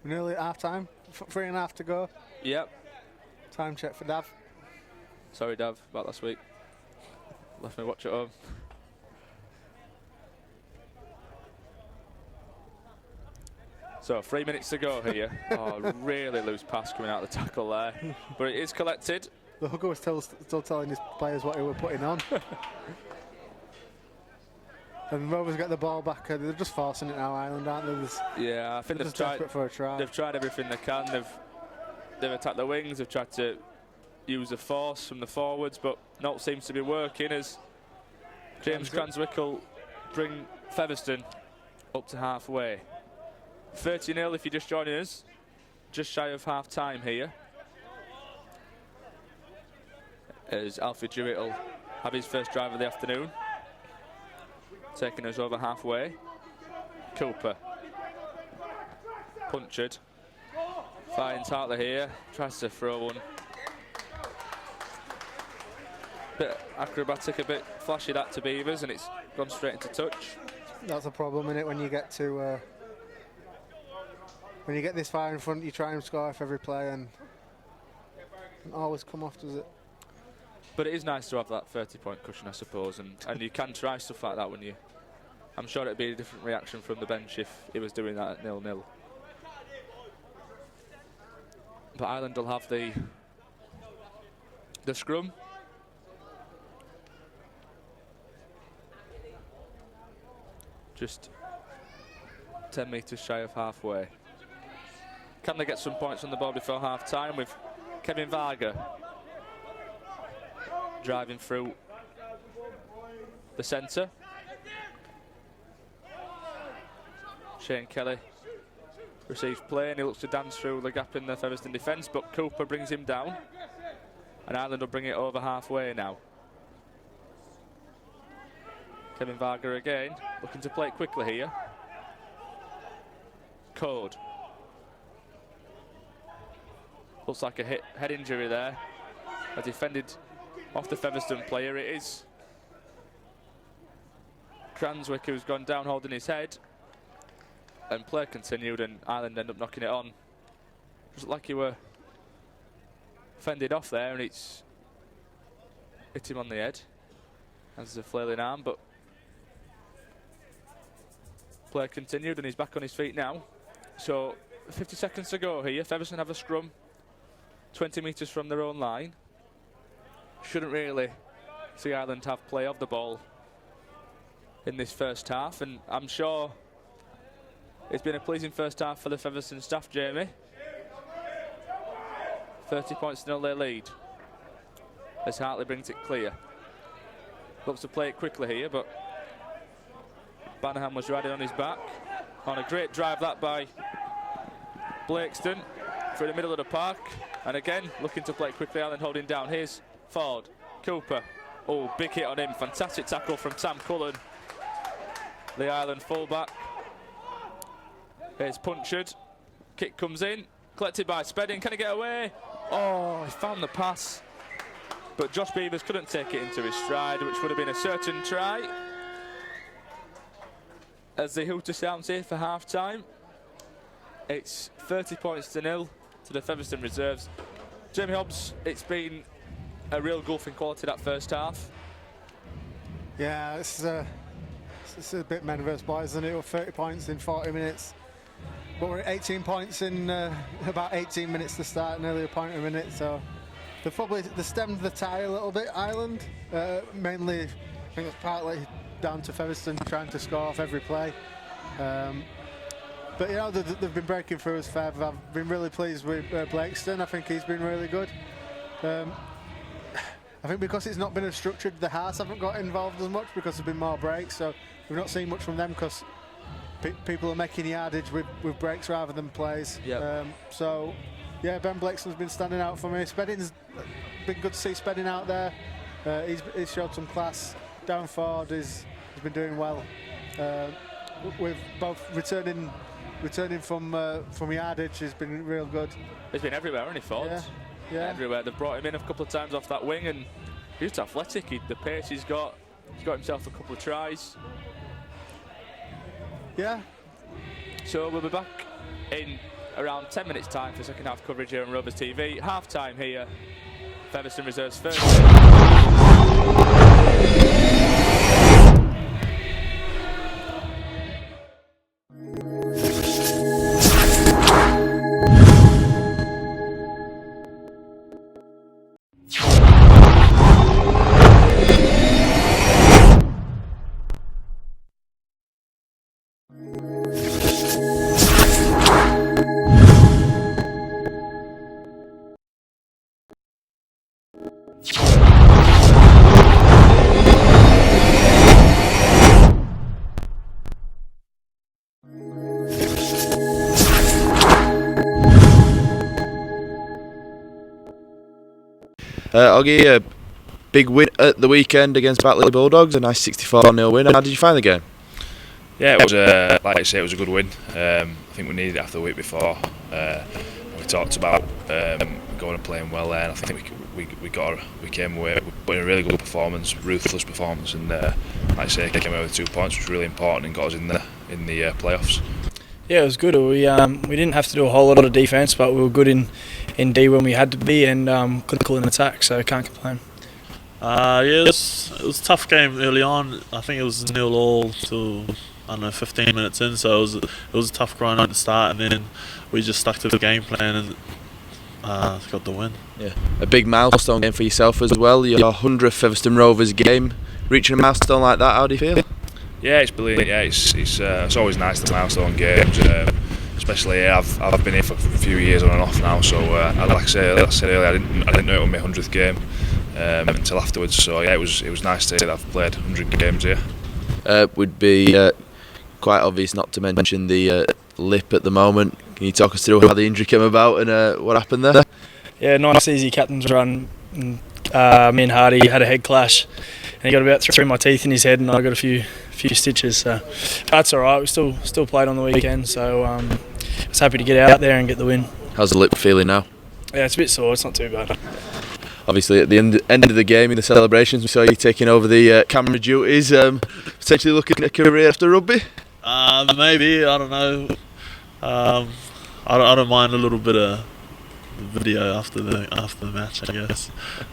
We're nearly at half-time. 3.5 to go. Yep. Time check for Dav. Sorry, Dav, about last week. Left me watch at home. So 3 minutes to go here. Oh, really loose pass coming out of the tackle there. But it is collected. The hooker was still telling his players what he were putting on. And Rovers get the ball back. They're just forcing it now, Ireland, aren't they? Yeah, I think they're desperate for a try. They've tried everything they can. They've attacked the wings. They've tried to use the force from the forwards, but not seems to be working as James Cranswick will bring Featherstone up to halfway. 30-0 if you're just joining us. Just shy of half-time here. As Alfie Jewett will have his first drive of the afternoon. Taking us over halfway. Cooper. Punctured. Finds Hartley here. Tries to throw one. Bit acrobatic, a bit flashy that to Beavers, and it's gone straight into touch. That's a problem, innit, when you get to... when you get this far in front, you try and score off every play, and it always come off, does it? But it is nice to have that 30-point cushion, I suppose, and you can try stuff like that when you... I'm sure it'd be a different reaction from the bench if he was doing that at 0-0. But Ireland will have the scrum. Just 10 metres shy of halfway. Can they get some points on the board before half-time with Kevin Varga driving through the centre. Shane Kelly receives play and he looks to dance through the gap in the Featherstone defence, but Cooper brings him down and Ireland will bring it over halfway now. Kevin Varga again, looking to play it quickly here. Code. Looks like a head injury there. A defended off the Featherstone player. It is Cranswick who's gone down holding his head. And play continued and Ireland end up knocking it on. Just like he were fended off there and it's hit him on the head. As a flailing arm, but play continued and he's back on his feet now. So 50 seconds to go here. Featherstone have a scrum 20 metres from their own line. Shouldn't really see Ireland have play of the ball in this first half, and I'm sure it's been a pleasing first half for the Featherstone staff, Jamie. 30 points to 0 their lead as Hartley brings it clear. Looks to play it quickly here, but Bannerham was riding on his back. On a great drive that by Blakeston through the middle of the park. And again, looking to play it quickly, Ireland holding down. Here's Ford, Cooper. Oh, big hit on him. Fantastic tackle from Sam Cullen, the Ireland fullback. Here's punctured. Kick comes in. Collected by Spedding. Can he get away? Oh, he found the pass. But Josh Beavers couldn't take it into his stride, which would have been a certain try. As the hooter sounds here for half-time. It's 30 points to 0 to the Featherstone reserves. Jamie Hobbs, it's been a real gulfing quality that first half. Yeah, it's a bit men versus boys, isn't it? We're 30 points in 40 minutes. But we're at 18 points in about 18 minutes to start, nearly a point a minute. So they stemmed the tie a little bit, Ireland. Mainly, I think it's partly down to Featherstone trying to score off every play. But you know, they've been breaking through as Fev. I've been really pleased with Blakeston. I think he's been really good. I think because it's not been as structured, the Hearts haven't got involved as much because there's been more breaks. So we've not seen much from them because people are making yardage with breaks rather than plays. Yep. So yeah, Ben Blakeston's been standing out for me. Spedding's been good to see Spedding out there. He's showed some class. Down forward, he's been doing well. With both returning returning from yardage has been real good. He's been everywhere, hasn't he, Ford? Yeah. Everywhere. They've brought him in a couple of times off that wing, and he's just athletic. The pace he's got himself a couple of tries. Yeah. So we'll be back in around 10 minutes time for second half coverage here on Rovers TV. Half time here. Featherstone reserves first. Oggy, a big win at the weekend against Batley Bulldogs, a nice 64-0 win. How did you find the game? Yeah, it was like I say, it was a good win. I think we needed it after the week before. We talked about going and playing well there, and I think we came away with a really good performance, ruthless performance, and like I say, came away with 2 points, which was really important and got us in the playoffs. Yeah, it was good. We didn't have to do a whole lot of defence, but we were good in D when we had to be, and clinical in attack, so can't complain. Yeah, it was a tough game early on. I think it was 0-0 till 15 minutes in, so it was a tough grind at the start, and then we just stuck to the game plan and got the win. Yeah, a big milestone game for yourself as well. Your 100th Featherstone Rovers game, reaching a milestone like that. How do you feel? Yeah, it's brilliant. Yeah, it's always nice to milestone games, especially here. I've been here for a few years on and off now. So like I said earlier, I didn't know it was my 100th game until afterwards. So yeah, it was nice to hear that I've played 100 games here. Would be quite obvious not to mention the lip at the moment. Can you talk us through how the injury came about and what happened there? Yeah, nice easy captain's run. Me and Hardy had a head clash, and he got about 3 of my teeth in his head, and I got a few stitches. So that's all right. We still played on the weekend, so I was happy to get out there and get the win. How's the lip feeling now? Yeah, it's a bit sore. It's not too bad. Obviously, at the end of the game in the celebrations, we saw you taking over the camera duties. Potentially looking at a career after rugby. Maybe, I don't know. I don't mind a little bit of video after the match, I guess.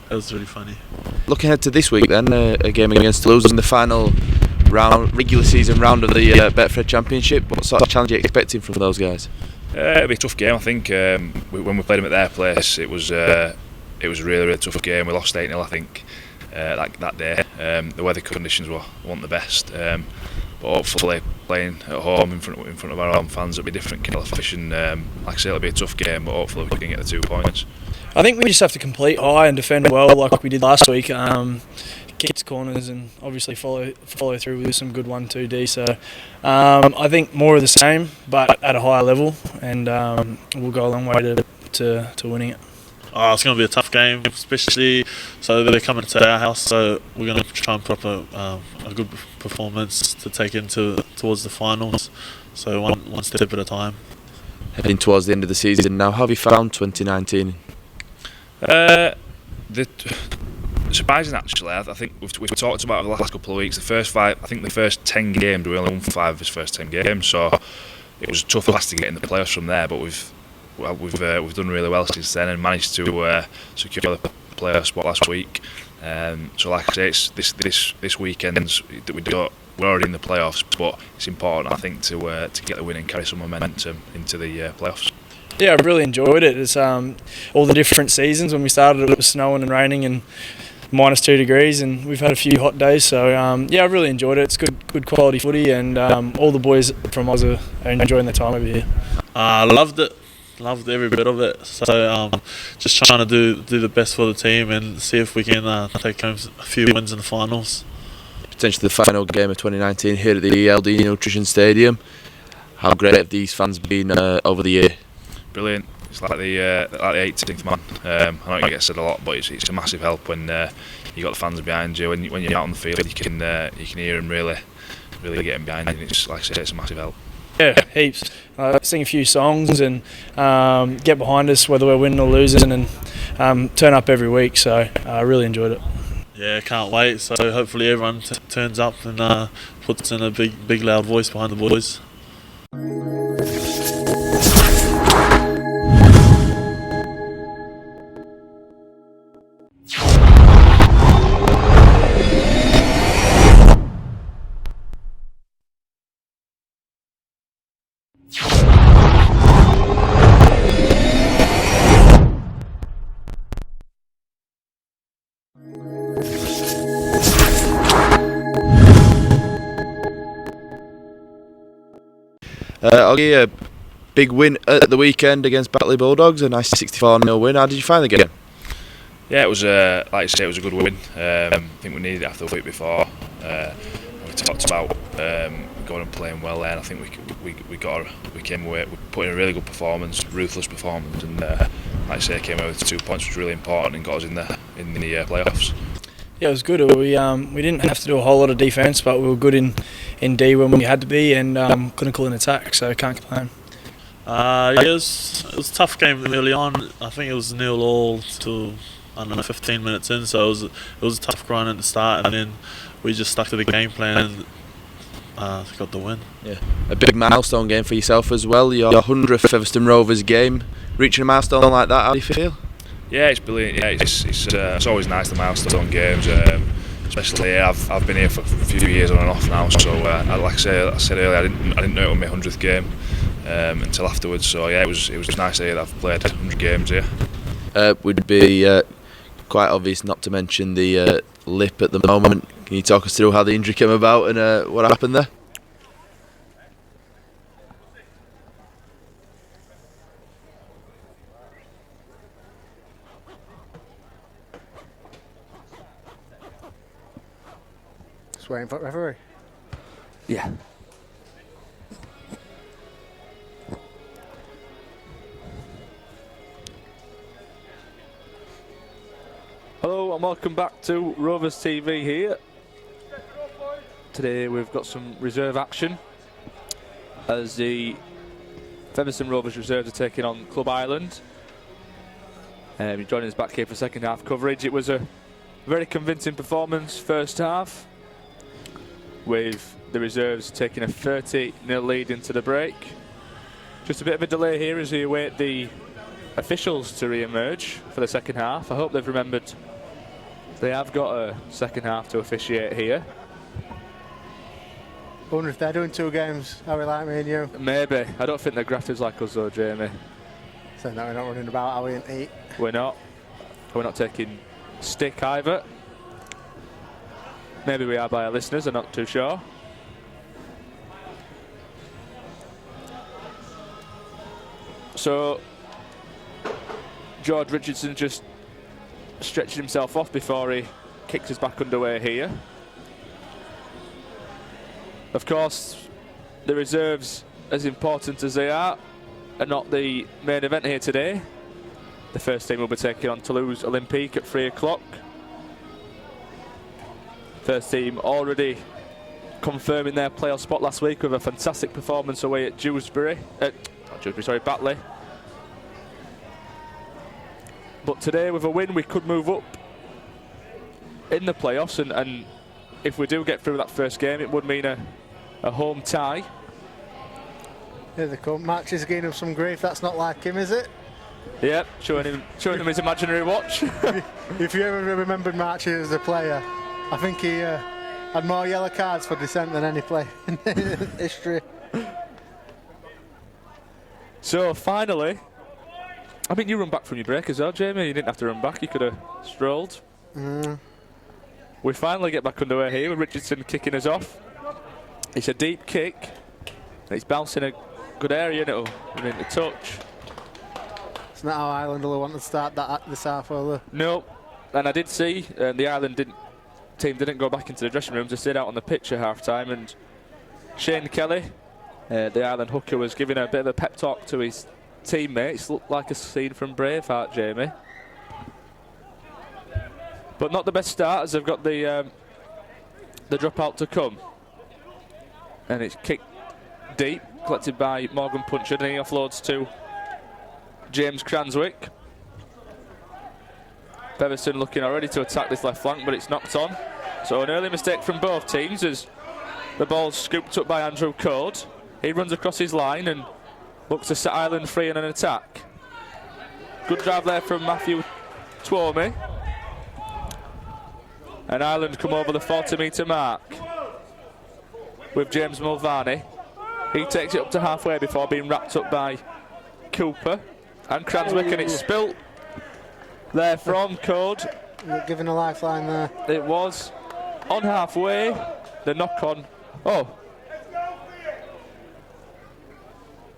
It was really funny. Looking ahead to this week then, a game against Toulouse in the final regular season round of the Betfred Championship. What sort of challenge are you expecting from those guys? It'll be a tough game, I think. When we played them at their place, it was a really tough game. We lost 8-0, I think, that day. The weather conditions weren't the best, but hopefully playing at home in front of our own fans, it'll be different kettle of fish, and like I say, it'll be a tough game, but hopefully we can get the 2 points. I think we just have to complete high and defend well like we did last week. Kick corners and obviously follow through with some good 1-2D. So I think more of the same, but at a higher level, and we'll go a long way to winning it. It's going to be a tough game, especially so they're coming to our house. So we're going to try and put up a good performance to take towards the finals. So one step at a time. Heading towards the end of the season now, how have you found 2019? Surprising actually. I think we've talked about it the last couple of weeks. The first 10 games, we only won 5 of his first 10 games. So it was tough for us to get in the playoffs from there, but we've done really well since then and managed to secure the playoff spot last week. So like I say, it's this weekend that we're already in the playoffs, but it's important, I think, to get the win and carry some momentum into the playoffs. Yeah, I really enjoyed it. It's all the different seasons. When we started, it was snowing and raining and -2 degrees, and we've had a few hot days. So yeah, I really enjoyed it. It's good quality footy, and all the boys from Oz are enjoying their time over here. I loved it. Loved every bit of it. So just trying to do the best for the team and see if we can take home a few wins in the finals. Potentially the final game of 2019 here at the LD Nutrition Stadium. How great have these fans been over the year? Brilliant. It's like the 18th man. I know it gets said a lot, but it's a massive help when you got the fans behind you. When you're out on the field, you can hear them really getting behind you. And it's like I say, it's a massive help. Yeah, heaps. Sing a few songs and get behind us whether we're winning or losing, and turn up every week. So I really enjoyed it. Yeah, can't wait. So hopefully everyone turns up and puts in a big loud voice behind the boys. I'll give you a big win at the weekend against Batley Bulldogs, a nice 64-0 win. How did you find the game? Yeah, it was like you say, it was a good win. I think we needed it after the week before. We talked about going and playing well there, and I think we came away, we put in a really good performance, ruthless performance, and like I say, came away with 2 points, which was really important and got us in the playoffs. Yeah, it was good. We didn't have to do a whole lot of defence, but we were good in D when we had to be, and couldn't call an attack, so can't complain. Yeah, it was a tough game early on. I think it was 0-0 to 15 minutes in, so it was a tough grind at the start, and then we just stuck to the game plan and got the win. Yeah, a big milestone game for yourself as well. Your 100th Featherstone Rovers game, reaching a milestone like that. How do you feel? Yeah, it's brilliant. Yeah, it's always nice, the milestone games. Especially here, I've been here for a few years on and off now. So like I said earlier, I didn't know it was my 100th game until afterwards. So yeah, it was nice to hear that I've played 100 games here. Would be quite obvious not to mention the lip at the moment. Can you talk us through how the injury came about and what happened there? Just waiting for referee. Yeah. Hello and welcome back to Rovers TV here. Today we've got some reserve action as the Featherstone Rovers reserves are taking on Club Ireland. You're joining us back here for second half coverage. It was a very convincing performance first half, with the reserves taking a 30-0 lead into the break. Just a bit of a delay here as we await the officials to re-emerge for the second half. I hope they've remembered they have got a second half to officiate here. I wonder if they're doing 2 games, how we like me and you. Maybe. I don't think they're grafters like us though, Jamie. Saying that we're not running about how we eat. We're not. We're not taking stick either. Maybe we are by our listeners, I'm not too sure. So, George Richardson just stretching himself off before he kicks us back underway here. Of course, the reserves, as important as they are not the main event here today. The first team will be taking on Toulouse Olympique at 3 o'clock. First team already confirming their playoff spot last week with a fantastic performance away at Batley. But today with a win we could move up in the playoffs, and if we do get through that first game it would mean a home tie. Here they come. Max is giving him some grief. That's not like him, is it? Yep, showing him his imaginary watch. If you ever remembered March as a player, I think he had more yellow cards for dissent than any player in history. So finally, I mean, you run back from your break as well, Jamie. You didn't have to run back, you could have strolled. We finally get back underway here with Richardson kicking us off. It's a deep kick. It's bouncing a good area and it'll run into touch. It's not how Ireland will want to start this half, will they? No, and I did see the Ireland team didn't go back into the dressing room, just stayed out on the pitch at half time, and Shane Kelly, the Ireland hooker, was giving a bit of a pep talk to his teammates. Looked like a scene from Braveheart, Jamie. But not the best start, as they've got the dropout to come. And it's kicked deep, collected by Morgan Punchard, and he offloads to James Cranswick. Featherstone looking already to attack this left flank, but it's knocked on. So an early mistake from both teams as the ball's scooped up by Andrew Code. He runs across his line and looks to set Ireland free in an attack. Good drive there from Matthew Twomey. And Ireland come over the 40-metre mark with James Mulvaney. He takes it up to halfway before being wrapped up by Cooper and Cranswick, and it's spilt there from Code. You're giving a lifeline there. It was on halfway. The knock on. Oh.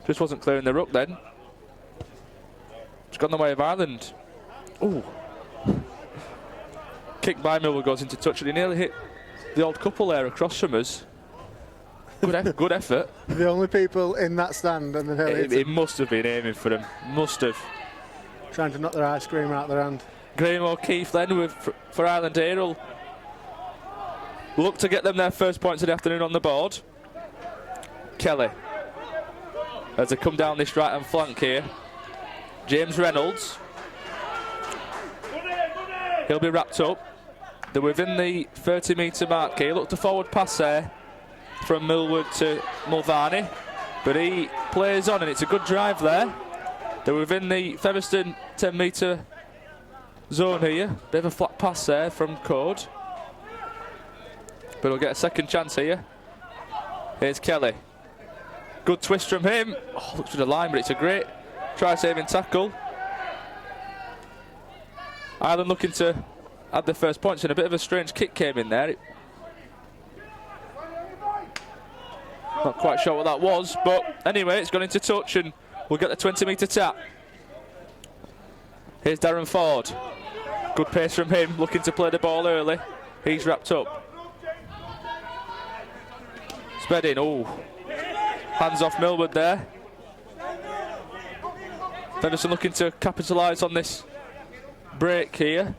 Just wasn't clearing the ruck then. It's gone the way of Ireland. Ooh. Kick by Millwall goes into touch, and he nearly hit the old couple there across from us. Good effort. The only people in that stand, and then It must have been aiming for them. Must have. Trying to knock their ice cream out their hand. Graham O'Keefe then for Ireland here will look to get them their first points of the afternoon on the board. Kelly, as they come down this right hand flank here. James Reynolds. He'll be wrapped up. They're within the 30-metre mark here. Look to forward pass there from Millwood to Mulvaney, but he plays on, and it's a good drive there. They're within the Featherstone 10-metre zone here. Bit of a flat pass there from Code, but he'll get a second chance here. Here's Kelly. Good twist from him. Oh, looks for the line, but it's a great try-saving tackle. Ireland looking to add the first points, and a bit of a strange kick came in there. Not quite sure what that was, but anyway, it's gone into touch, and we'll get the 20-metre tap. Here's Darren Ford. Good pace from him, looking to play the ball early. He's wrapped up. Sped in, oh. Hands off Millwood there. Featherstone looking to capitalise on this break here.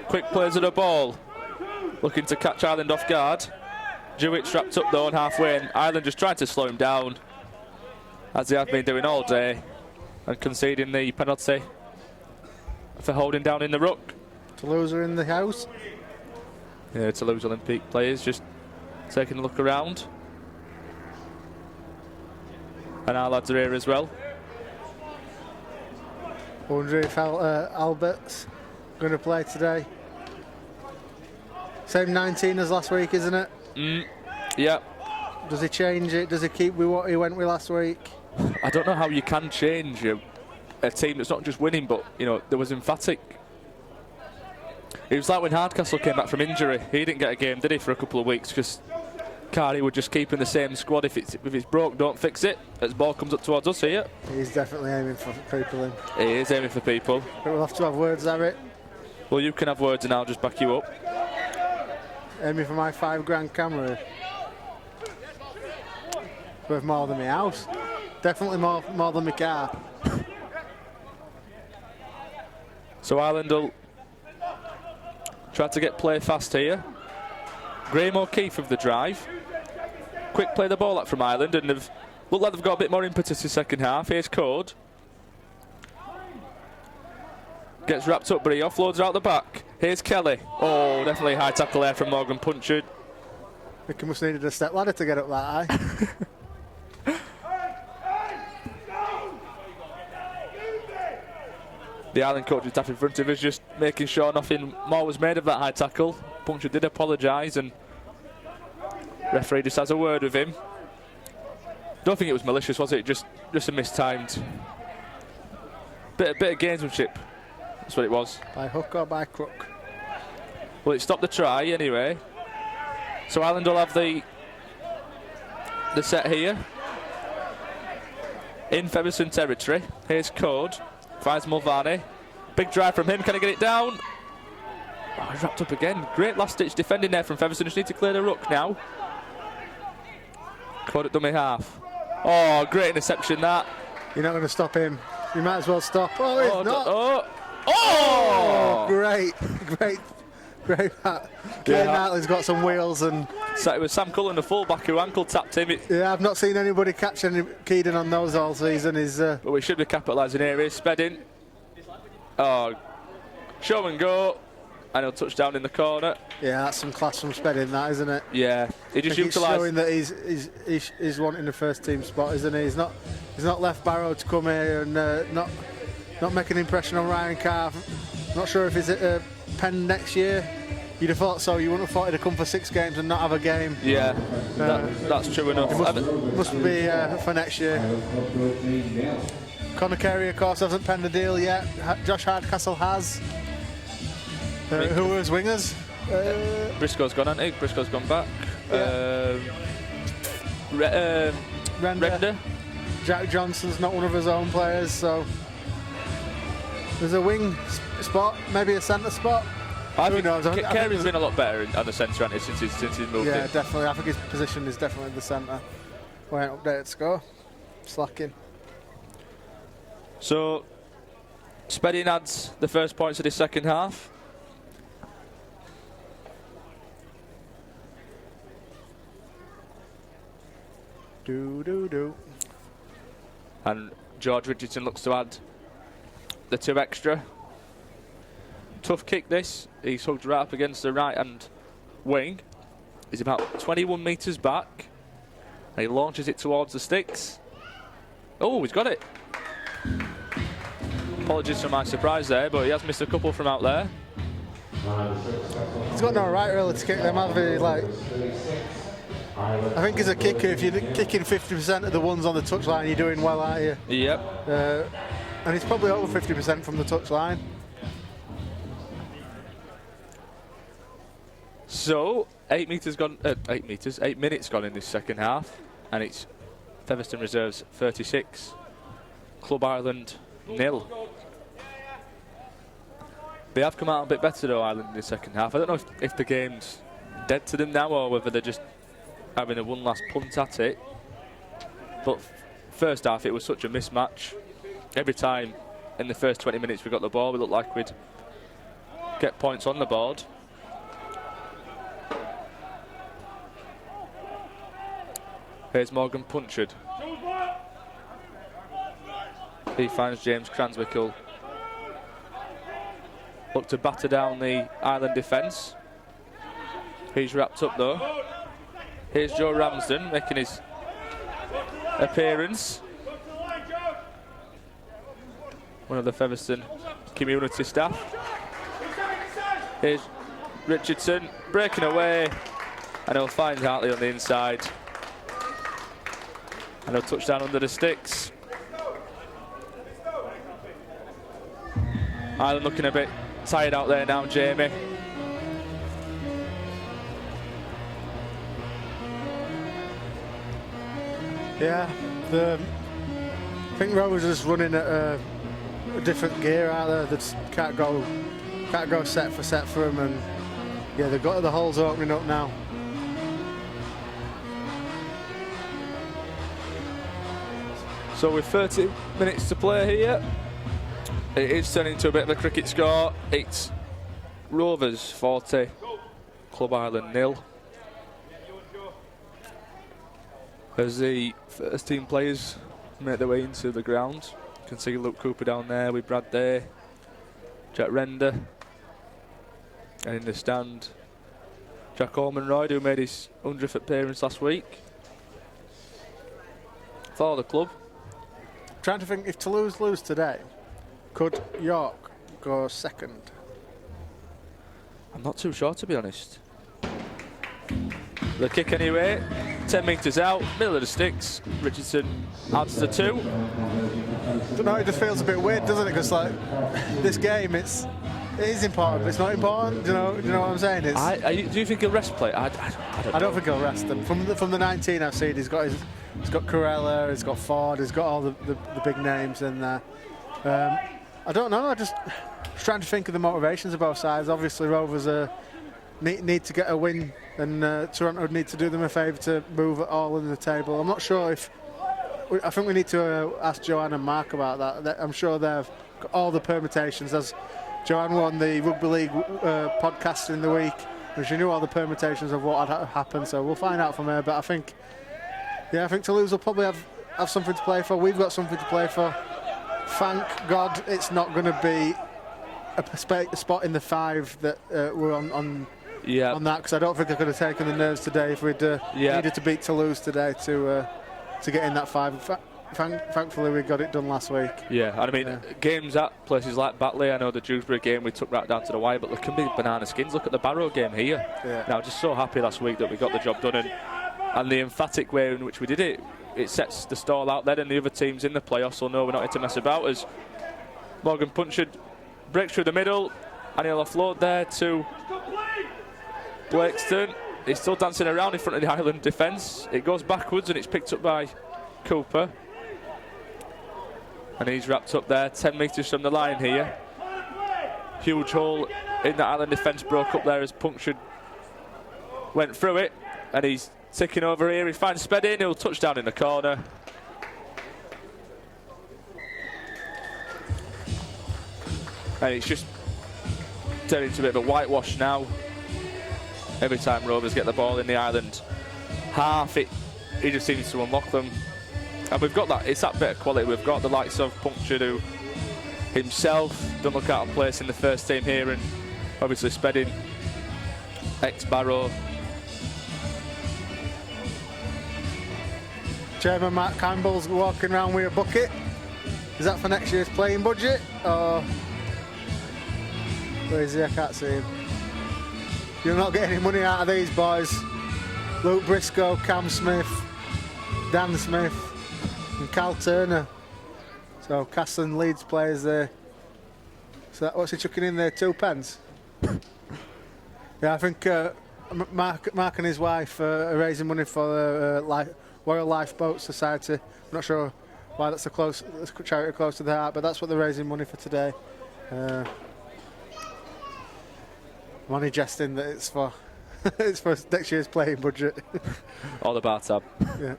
Quick plays of the ball. Looking to catch Ireland off guard. Jewett's wrapped up though on halfway, and Ireland just trying to slow him down, as they have been doing all day, and conceding the penalty for holding down in the ruck. Toulouse are in the house. Yeah, Toulouse Olympic players just taking a look around. And our lads are here as well. I wonder if Albert's going to play today. Same 19 as last week, isn't it? Yeah. Does he change it? Does he keep with what he went with last week? I don't know how you can change a team that's not just winning, but you know, there was emphatic. It was like when Hardcastle came back from injury. He didn't get a game, did he, for a couple of weeks, because Carey were just keeping the same squad. If it's broke, don't fix it. As the ball comes up towards us here. He's definitely aiming for people in. He is aiming for people. But we'll have to have words, Harry. Well, you can have words and I'll just back you up. Aiming for my £5 camera. Worth more than my house. Definitely more than my car. So Ireland will try to get play fast here. Graham O'Keefe of the drive. Quick play the ball up from Ireland, and they've looked like they've got a bit more impetus in the second half. Here's Code. Gets wrapped up, but he offloads out the back. Here's Kelly. Oh, definitely a high tackle there from Morgan Punchard. I think he must have needed a step ladder to get up that high. The Ireland coaching staff in front of us just making sure nothing more was made of that high tackle. Punchard did apologise, and referee just has a word with him. Don't think it was malicious, was it? Just a mistimed bit of gamesmanship. That's what it was. By hook or by crook? Well, it stopped the try anyway. So Ireland will have the set here in Featherstone territory. Here's Code. Finds Mulvaney. Big drive from him. Can he get it down? Oh, he's wrapped up again. Great last-ditch defending there from Featherstone. Just need to clear the ruck now. Code at dummy half. Oh, great interception that. You're not going to stop him. You might as well stop. Oh, it's not. Oh! Great Great hat. Kane Hartley's got some wheels, and So it was Sam Cullen, the fullback, who ankle tapped him. yeah, I've not seen anybody catch any Keaton on those all season. But we should be capitalising here. He's sped in. Oh, show and go. And he'll touch down in the corner. Yeah, that's some class from Spedding, that, isn't it? Yeah, he just It's utilised. showing that he's wanting the first team spot, isn't he? He's not left Barrow to come here and not make an impression on Ryan Carr. Not sure if he's at Penn next year. You'd have thought so. You wouldn't have thought he'd have come for 6 games and not have a game. Yeah, that's true enough. Must be for next year. Conor Carey, of course, hasn't penned a deal yet. Josh Hardcastle has. Who are his wingers? Briscoe's gone, hasn't he? Briscoe's gone back. Yeah. Render. Jack Johnson's not one of his own players, so there's a wing spot, maybe a centre spot. Who knows? Carey's been a lot better on the centre, hasn't he, since he's moved in. Yeah, definitely. I think his position is definitely the centre. We ain't updated score. Slacking. So, Spedding adds the first points of the second half. Do. And George Richardson looks to add the 2 extra. Tough kick this. He's hugged right up against the right hand wing. He's about 21 metres back. And he launches it towards the sticks. Oh, he's got it. Apologies for my surprise there, but he has missed a couple from out there. He's got no right really to kick them, have he? Like, I think as a kicker, if you're kicking 50% of the ones on the touchline, you're doing well, aren't you? Yep. And he's probably over 50% from the touchline. So 8 minutes gone in this second half, and it's Featherstone Reserves 36, Club Ireland 0. They have come out a bit better though, Ireland, in the second half. I don't know if the game's dead to them now or whether they're just having a one last punt at it. But first half it was such a mismatch. Every time in the first 20 minutes we got the ball, we looked like we'd get points on the board. Here's Morgan Punchard. He finds James Cranswick. Look to batter down the Ireland defence. He's wrapped up though. Here's Joe Ramsden making his appearance. One of the Featherstone community staff. Here's Richardson breaking away, and he'll find Hartley on the inside. And he'll touch down under the sticks. Ireland looking a bit tired out there now, Jamie. Yeah, I think Rovers are just running at a different gear out there. They just can't go set for them, and yeah, they've got the holes opening up now. So with 30 minutes to play here, it is turning into a bit of a cricket score. It's Rovers 40, Club Ireland 0. As the first team players make their way into the ground, you can see Luke Cooper down there with Brad Day, Jack Render, and in the stand, Jack Ormonroyd, who made his 100th appearance last week for the club. Trying to think, if Toulouse lose today, could York go second? I'm not too sure, to be honest. The kick anyway, 10 metres out, middle of the sticks. Richardson adds to 2. Don't know, it just feels a bit weird, doesn't it? Because like this game, it is important, but it's not important. Do you know what I'm saying? Do you think he'll rest play? I don't think he'll rest them. From the 19 I've seen, he's got Corella, he's got Ford, he's got all the big names in there. I don't know. I just trying to think of the motivations of both sides. Obviously, Rovers need to get a win, and Toronto would need to do them a favour to move it all in the table. I'm not sure if. I think we need to ask Joanne and Mark about that. I'm sure they've got all the permutations. As Joanne won the Rugby League podcast in the week, and she knew all the permutations of what had happened, so we'll find out from her. But I think Toulouse will probably have something to play for. We've got something to play for. Thank God it's not going to be a spot in the 5 that we're on that, because I don't think I could have taken the nerves today if we'd needed to beat Toulouse today to get in that 5. Thankfully we got it done last week. Yeah, and I mean, games at places like Batley, I know the Dewsbury game we took right down to the wire, but there can be banana skins. Look at the Barrow game here. Yeah. Now, just so happy last week that we got the job done, and the emphatic way in which we did it, it sets the stall out there, and the other teams in the playoffs will know we're not here to mess about. As Morgan Punchard breaks through the middle, and he'll offload there to Blakeston. He's still dancing around in front of the Ireland defence. It goes backwards, and it's picked up by Cooper. And he's wrapped up there, 10 metres from the line here. Huge hole in the Ireland defence, broke up there as Punctured went through it. And he's ticking over here. He finds Spedding, he'll touch down in the corner. And it's just turning into a bit of a whitewash now. Every time Rovers get the ball in the Ireland half, he just seems to unlock them. And we've got that, it's that bit of quality. We've got the likes of Punctured, who himself don't look out of place in the first team here, and obviously Spedding, ex-Barrow. Chairman Mark Campbell's walking around with a bucket. Is that for next year's playing budget, or where is he? I can't see him. You'll not get any money out of these boys. Luke Briscoe, Cam Smith, Dan Smith and Cal Turner. So Castlin Leeds players there. So what's he chucking in there, 2 pence? Yeah, I think Mark and his wife are raising money for the Royal Lifeboat Society. I'm not sure why that's a charity close to the heart, but that's what they're raising money for today. I'm only jesting that it's for it's for next year's playing budget. All the bar tab. Yeah.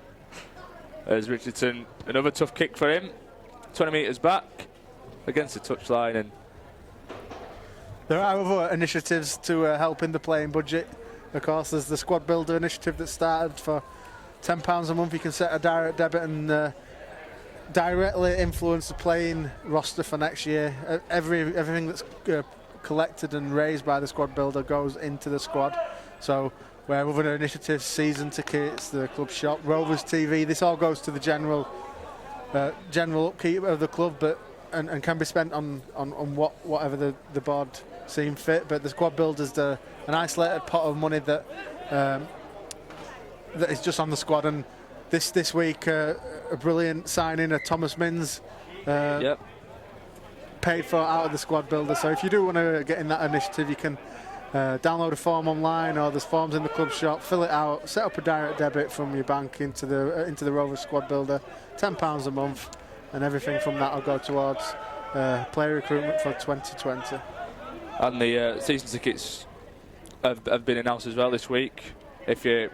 There's Richardson, another tough kick for him. 20 metres back against the touchline, and there are other initiatives to help in the playing budget. Of course, there's the Squad Builder initiative that started for £10 a month. You can set a direct debit and directly influence the playing roster for next year. Everything that's collected and raised by the Squad Builder goes into the squad. So where other initiatives, season tickets, the club shop, Rovers TV, this all goes to the general upkeep of the club, but and can be spent on whatever the board seem fit. But the Squad Builder's an isolated pot of money that is just on the squad. And this week a brilliant signing of Thomas Minns. yep. Paid for out of the Squad Builder. So if you do want to get in that initiative, you can download a form online, or there's forms in the club shop. Fill it out, set up a direct debit from your bank into the Rovers Squad Builder. £10 a month, and everything from that will go towards player recruitment for 2020. And the season tickets have been announced as well this week. If you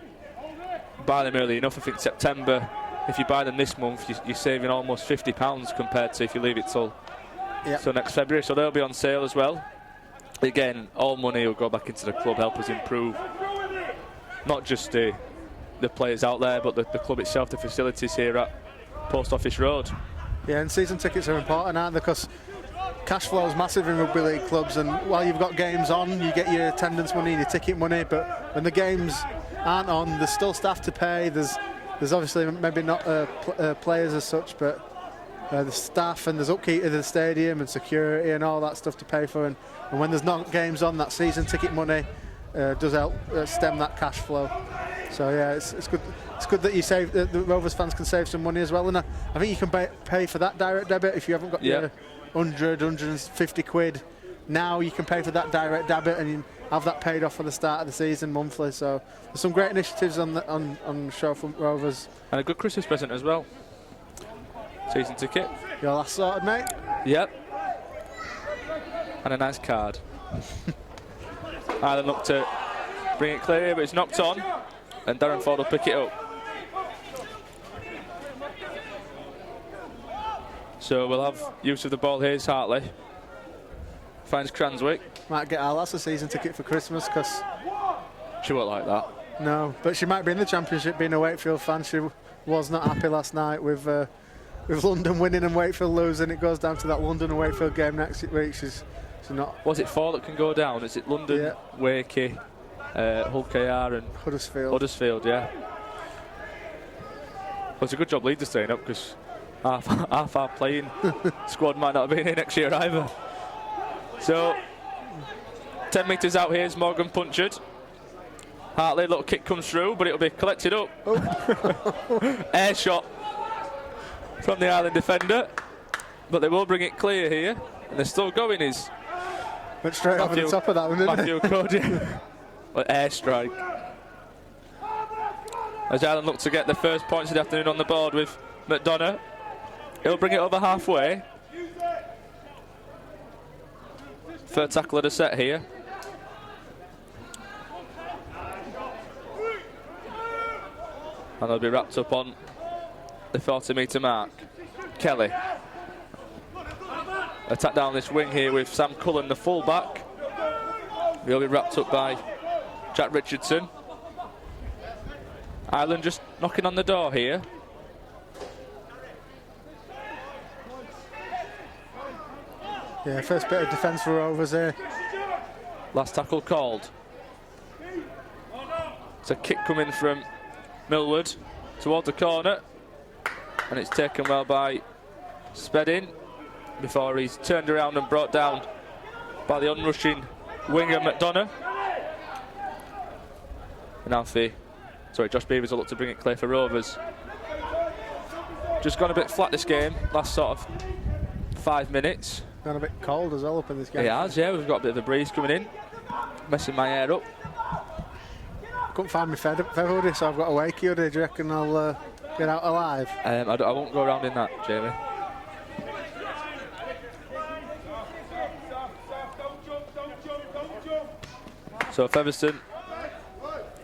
buy them early enough, I think September, if you buy them this month, you're saving almost £50 compared to if you leave it till next February. So they'll be on sale as well. Again, all money will go back into the club, help us improve not just the players out there, but the club itself, the facilities here at Post Office Road. Yeah, and season tickets are important, aren't they? Because cash flow is massive in rugby league clubs, and while you've got games on, you get your attendance money and your ticket money, but when the games aren't on, there's still staff to pay. There's obviously maybe not players as such, but the staff, and there's upkeep of the stadium and security and all that stuff to pay for. And when there's not games on, that season ticket money does help stem that cash flow. So yeah, it's good. It's good that you save. The Rovers fans can save some money as well, and I think you can pay for that direct debit if you haven't got your 150 quid. Now you can pay for that direct debit and you have that paid off for the start of the season monthly. So there's some great initiatives on the show from Rovers. And a good Christmas present as well. Season ticket. Your last sorted, mate? Yep. And a nice card. Ireland look to bring it clear, but it's knocked on, and Darren Ford will pick it up. So we'll have use of the ball here, is Hartley. finds Cranswick. Might get our last season ticket for Christmas because She won't like that. no, but she might be in the Championship being a Wakefield fan. She was not happy last night with London winning and Wakefield losing. It goes down to that London and Wakefield game next week. She's not. Was it 4 that can go down? Is it London, Yeah. Wakey, Hull KR and Huddersfield. yeah. Well, it's a good job Leeds are staying up because half our playing squad might not have been here next year either. So, 10 metres out here is Morgan Punchard. Hartley, little kick comes through, but it'll be collected up. Air shot from the Ireland defender, but they will bring it clear here, and they're still going. Is Went straight over the top of that one, didn't Matthew Cody. Well, airstrike. As Ireland look to get the first points of the afternoon on the board with McDonough. He'll bring it over halfway. Third tackle of the set here. And they'll be wrapped up on the 40-metre mark. Kelly. Attack down this wing here with Sam Cullen, the full-back. He'll be wrapped up by Jack Richardson. Ireland just knocking on the door here. Yeah, first bit of defence for Rovers here. Last tackle called. It's a kick coming from Millward towards the corner, and it's taken well by Spedding before he's turned around and brought down by the onrushing winger McDonough. And Alfie, Josh Beavers will look to bring it clear for Rovers. Just gone a bit flat this game, last sort of 5 minutes. Gone a bit cold as well up in this game. It has, yeah, we've got a bit of a breeze coming in, messing my hair up. Couldn't find my feather hoodie, so I've got a wakey hoodie. Do you reckon I'll get out alive? I won't go around in that, Jamie. So Featherstone,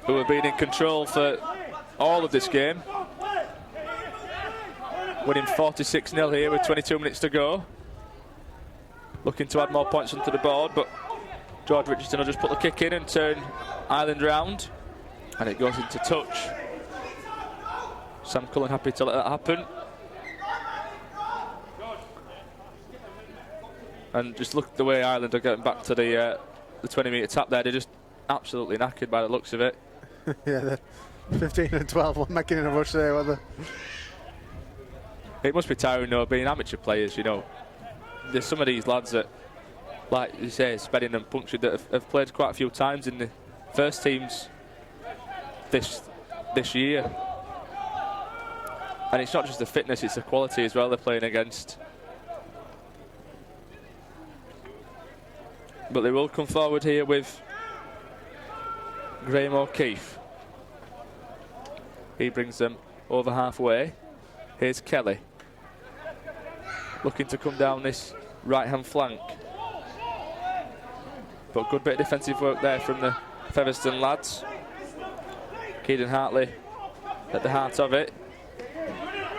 who have been in control for all of this game, winning 46-0 here with 22 minutes to go. Looking to add more points onto the board, but George Richardson will just put the kick in and turn Ireland round, and it goes into touch. Sam Cullen happy to let that happen. And just look at the way Ireland are getting back to the 20-metre tap there. They're just absolutely knackered by the looks of it. Yeah, the 15 and 12 were making a rush there, were they? It must be tiring, though, being amateur players, you know. There's some of these lads that, like you say, Spedding and Punctured, that have played quite a few times in the first teams this year. And it's not just the fitness, it's the quality as well they're playing against. But they will come forward here with Graham O'Keefe. He brings them over halfway. Here's Kelly, looking to come down this right-hand flank. But good bit of defensive work there from the Featherstone lads. Keegan Hartley at the heart of it.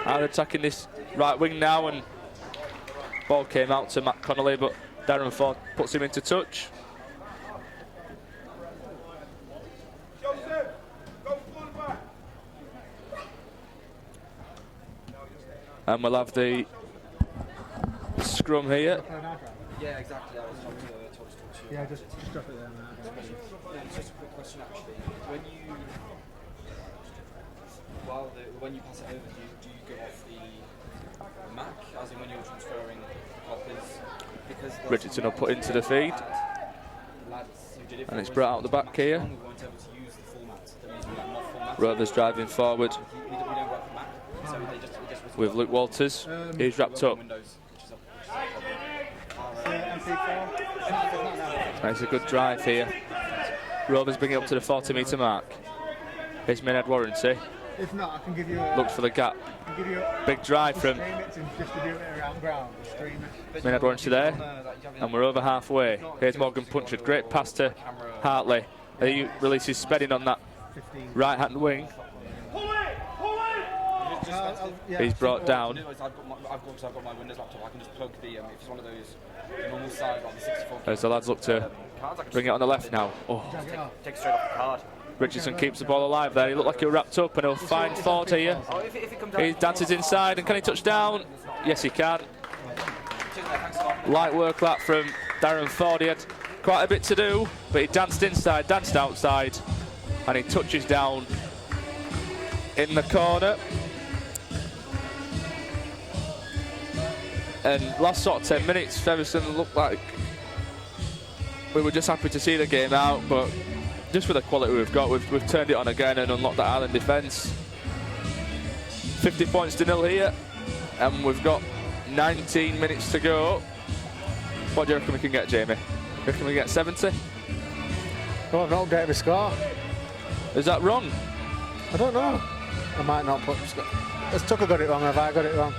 Are attacking this right wing now, and ball came out to Matt Connolly, but Darren Ford puts him into touch. And we'll have the scrum here. Yeah, exactly. I was told to talk to you. Yeah, just drop it there. It's just a quick question, actually. When you pass it over, do you go off the Mac, as in when you're transferring copies? Because Richardson will put into the feed, and it's brought out the back here. Rovers driving forward with Luke Walters. He's wrapped up. It's a good drive here. Rovers bring it up to the 40-metre mark. Here's Maynard Warranty. If not, I can give you Looks for the gap. Big drive from Maynard Warranty there. And we're over halfway. Here's Morgan Punchard. Great pass to Hartley. He releases Spedding on that right-hand wing. He's brought down. I've got my Windows laptop. I can just plug the if it's one of those normal size, like the 64 As the lads look to bring it on the left now. Oh. Take it straight off the card. Richardson keeps the ball alive there. He looked like he was wrapped up, and he'll find Ford here. Oh, if it comes out, He dances inside, and can he touch down? Yes, he can. Light work that from Darren Ford. He had quite a bit to do, but he danced inside, danced outside, and he touches down in the corner. And last sort of 10 minutes, Featherstone looked like we were just happy to see the game out, but just with the quality we've got, we've turned it on again and unlocked that Island defence. 50 points to 0 here, and we've got 19 minutes to go. What do you reckon we can get, Jamie? Reckon we get 70? Oh, I've not updated my score. Is that wrong? I don't know. I might not put. Has Tucker got it wrong? Have I got it wrong?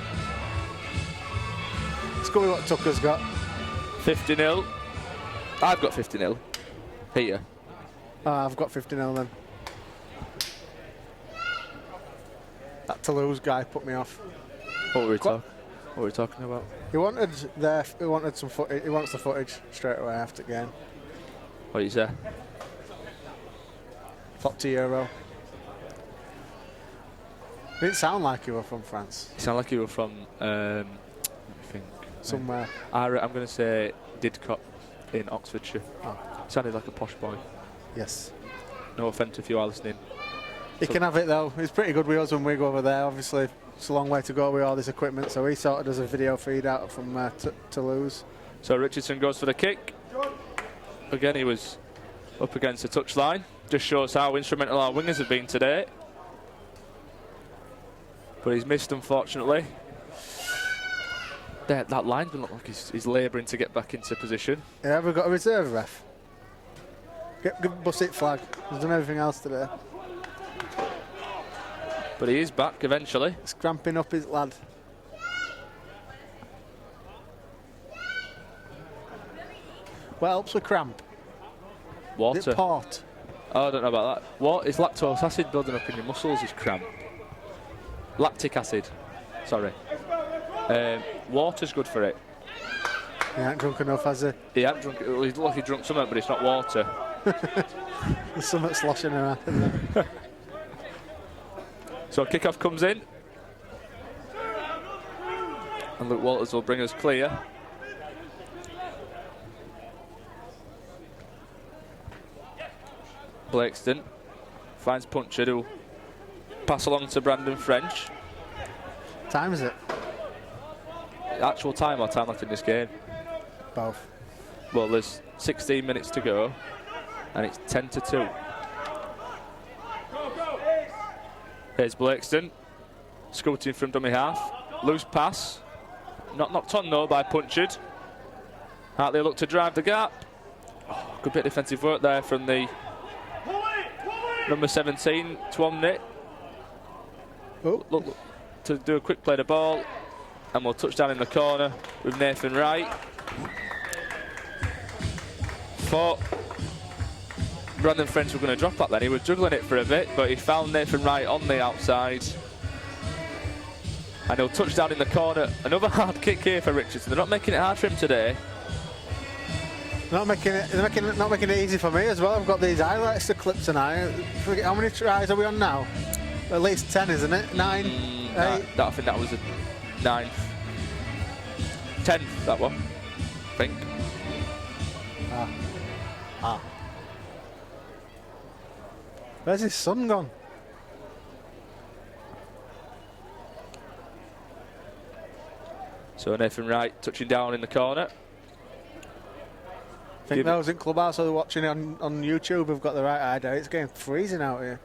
Let's go with what Tucker's got. 50-0. I've got 50-0 here. Oh, I've got 50-0 then. That Toulouse guy put me off. What were we talking about? He wanted some footage. He wants the footage straight away after the game. What did you say? 40 euro. Didn't sound like you were from France. You sound like you were from, I think, somewhere. I'm going to say Didcot in Oxfordshire. Oh. Sounded like a posh boy. Yes. No offence if you are listening. He can have it though. It's pretty good with us when we go over there. Obviously, it's a long way to go with all this equipment, so he sort of does a video feed out from Toulouse. So Richardson goes for the kick. Again, he was up against the touchline. Just shows how instrumental our wingers have been today. But he's missed, unfortunately. That linesman looks like he's labouring to get back into position. Yeah, we've got a reserve ref. Bust it flag. He's done everything else today. But he is back eventually. He's cramping up his lad. What helps with cramp? Is Water. it port? Oh, I don't know about that. What is lactose acid building up in your muscles? Is cramp. Lactic acid. Sorry. Water's good for it. He ain't drunk enough, has he? He hasn't drunk. Well, he's lucky drunk something, but it's not water. There's something sloshing around in there. So kick-off comes in. And Luke Walters will bring us clear. Blakeston finds Punchard, who pass along to Brandon French. Time is it? Actual time or time left in this game? Both. Well, there's 16 minutes to go, and it's 10-2. Here's Blakeston, scooting from dummy half. Loose pass, not knocked on though by Punchard. Hartley look to drive the gap. Oh, good bit of defensive work there from the number 17, Twomney. Look to do a quick play the ball, and we'll touch down in the corner with Nathan Wright. Thought Brandon French were going to drop that then. He was juggling it for a bit, but he found Nathan Wright on the outside. And he'll touch down in the corner. Another hard kick here for Richardson. They're not making it hard for him today. Not making it easy for me as well. I've got these highlights to clip tonight. How many tries are we on now? At least 10, isn't it? 9, 8? I think that was a 9th. 10th, that one, I think. Where's his son gone? So Nathan Wright touching down in the corner. I think those in Clubhouse who are watching it on YouTube have got the right idea. It's getting freezing out here.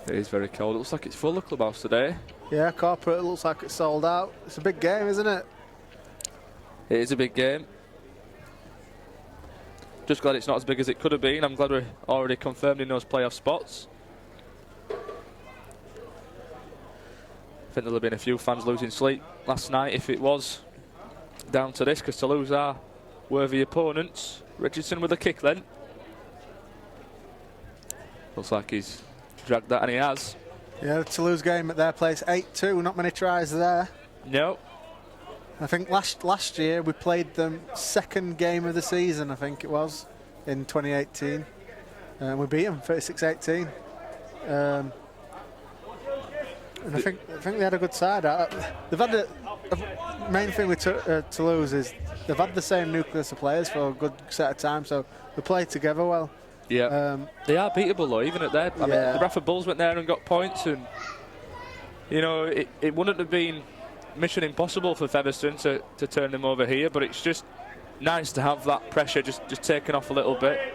It is very cold. It looks like it's full of Clubhouse today. Yeah, corporate, it looks like it's sold out. It's a big game, isn't it? It is a big game. Just glad it's not as big as it could have been. I'm glad we're already confirmed in those playoff spots. I think there'll have been a few fans losing sleep last night if it was down to this, because Toulouse are worthy opponents. Richardson with a kick then. Looks like he's dragged that, and he has. Yeah, the Toulouse game at their place, 8-2. Not many tries there. No. I think last year we played them second game of the season, I think it was, in 2018. We beat them 36-18. And I think they had a good side. They've had the main thing with Toulouse is they've had the same nucleus of players for a good set of time, so they play together well. Yeah, they are beatable though, even at their. I mean, the Bradford Bulls went there and got points, and you know it wouldn't have been mission impossible for Featherstone to turn them over here, but it's just nice to have that pressure just taken off a little bit.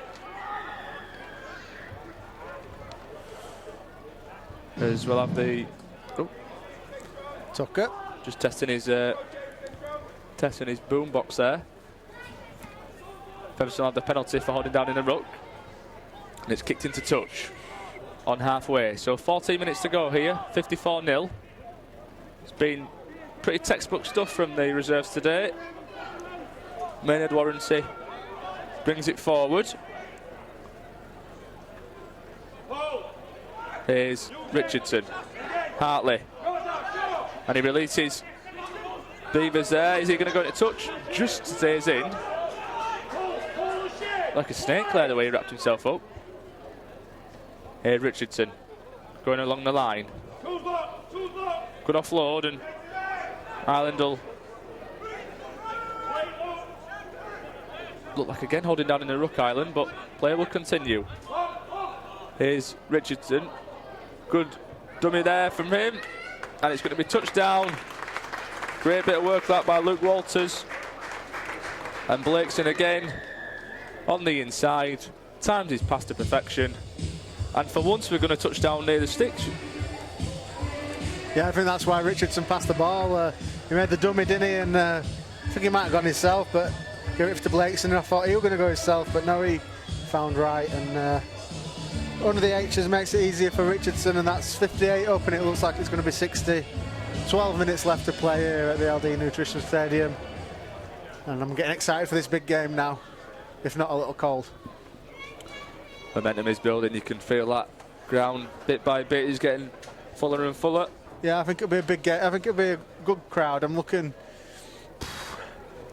As we'll have the Tucker just testing his boombox there. Featherstone had the penalty for holding down in the ruck, and it's kicked into touch on halfway. So 14 minutes to go here, 54-0. It's been pretty textbook stuff from the reserves today. Maynard Warranty brings it forward. Here's Richardson, Hartley, and he releases Beavers there. Is he going to go into touch? Just stays in. Like a snake there, the way he wrapped himself up. Here Richardson, going along the line. Good offload, and Ireland will look like again holding down in the ruck, Ireland, but play will continue. Here's Richardson. Good dummy there from him, and it's going to be touchdown. Great bit of work that by Luke Walters. And Blakeson again on the inside, times his pass to perfection, and for once we're going to touch down near the sticks. Yeah, I think that's why Richardson passed the ball. He made the dummy, didn't he? And I think he might have gone himself, but gave it to Blakeson, and I thought he was going to go himself, but no, he found right. And under the H's makes it easier for Richardson, and that's 58 up, and it looks like it's going to be 60. 12 minutes left to play here at the LD Nutrition Stadium, and I'm getting excited for this big game now, if not a little cold. Momentum is building. You can feel that ground bit by bit is getting fuller and fuller. Yeah, I think it'll be a big game. I think it'll be a good crowd. I'm looking.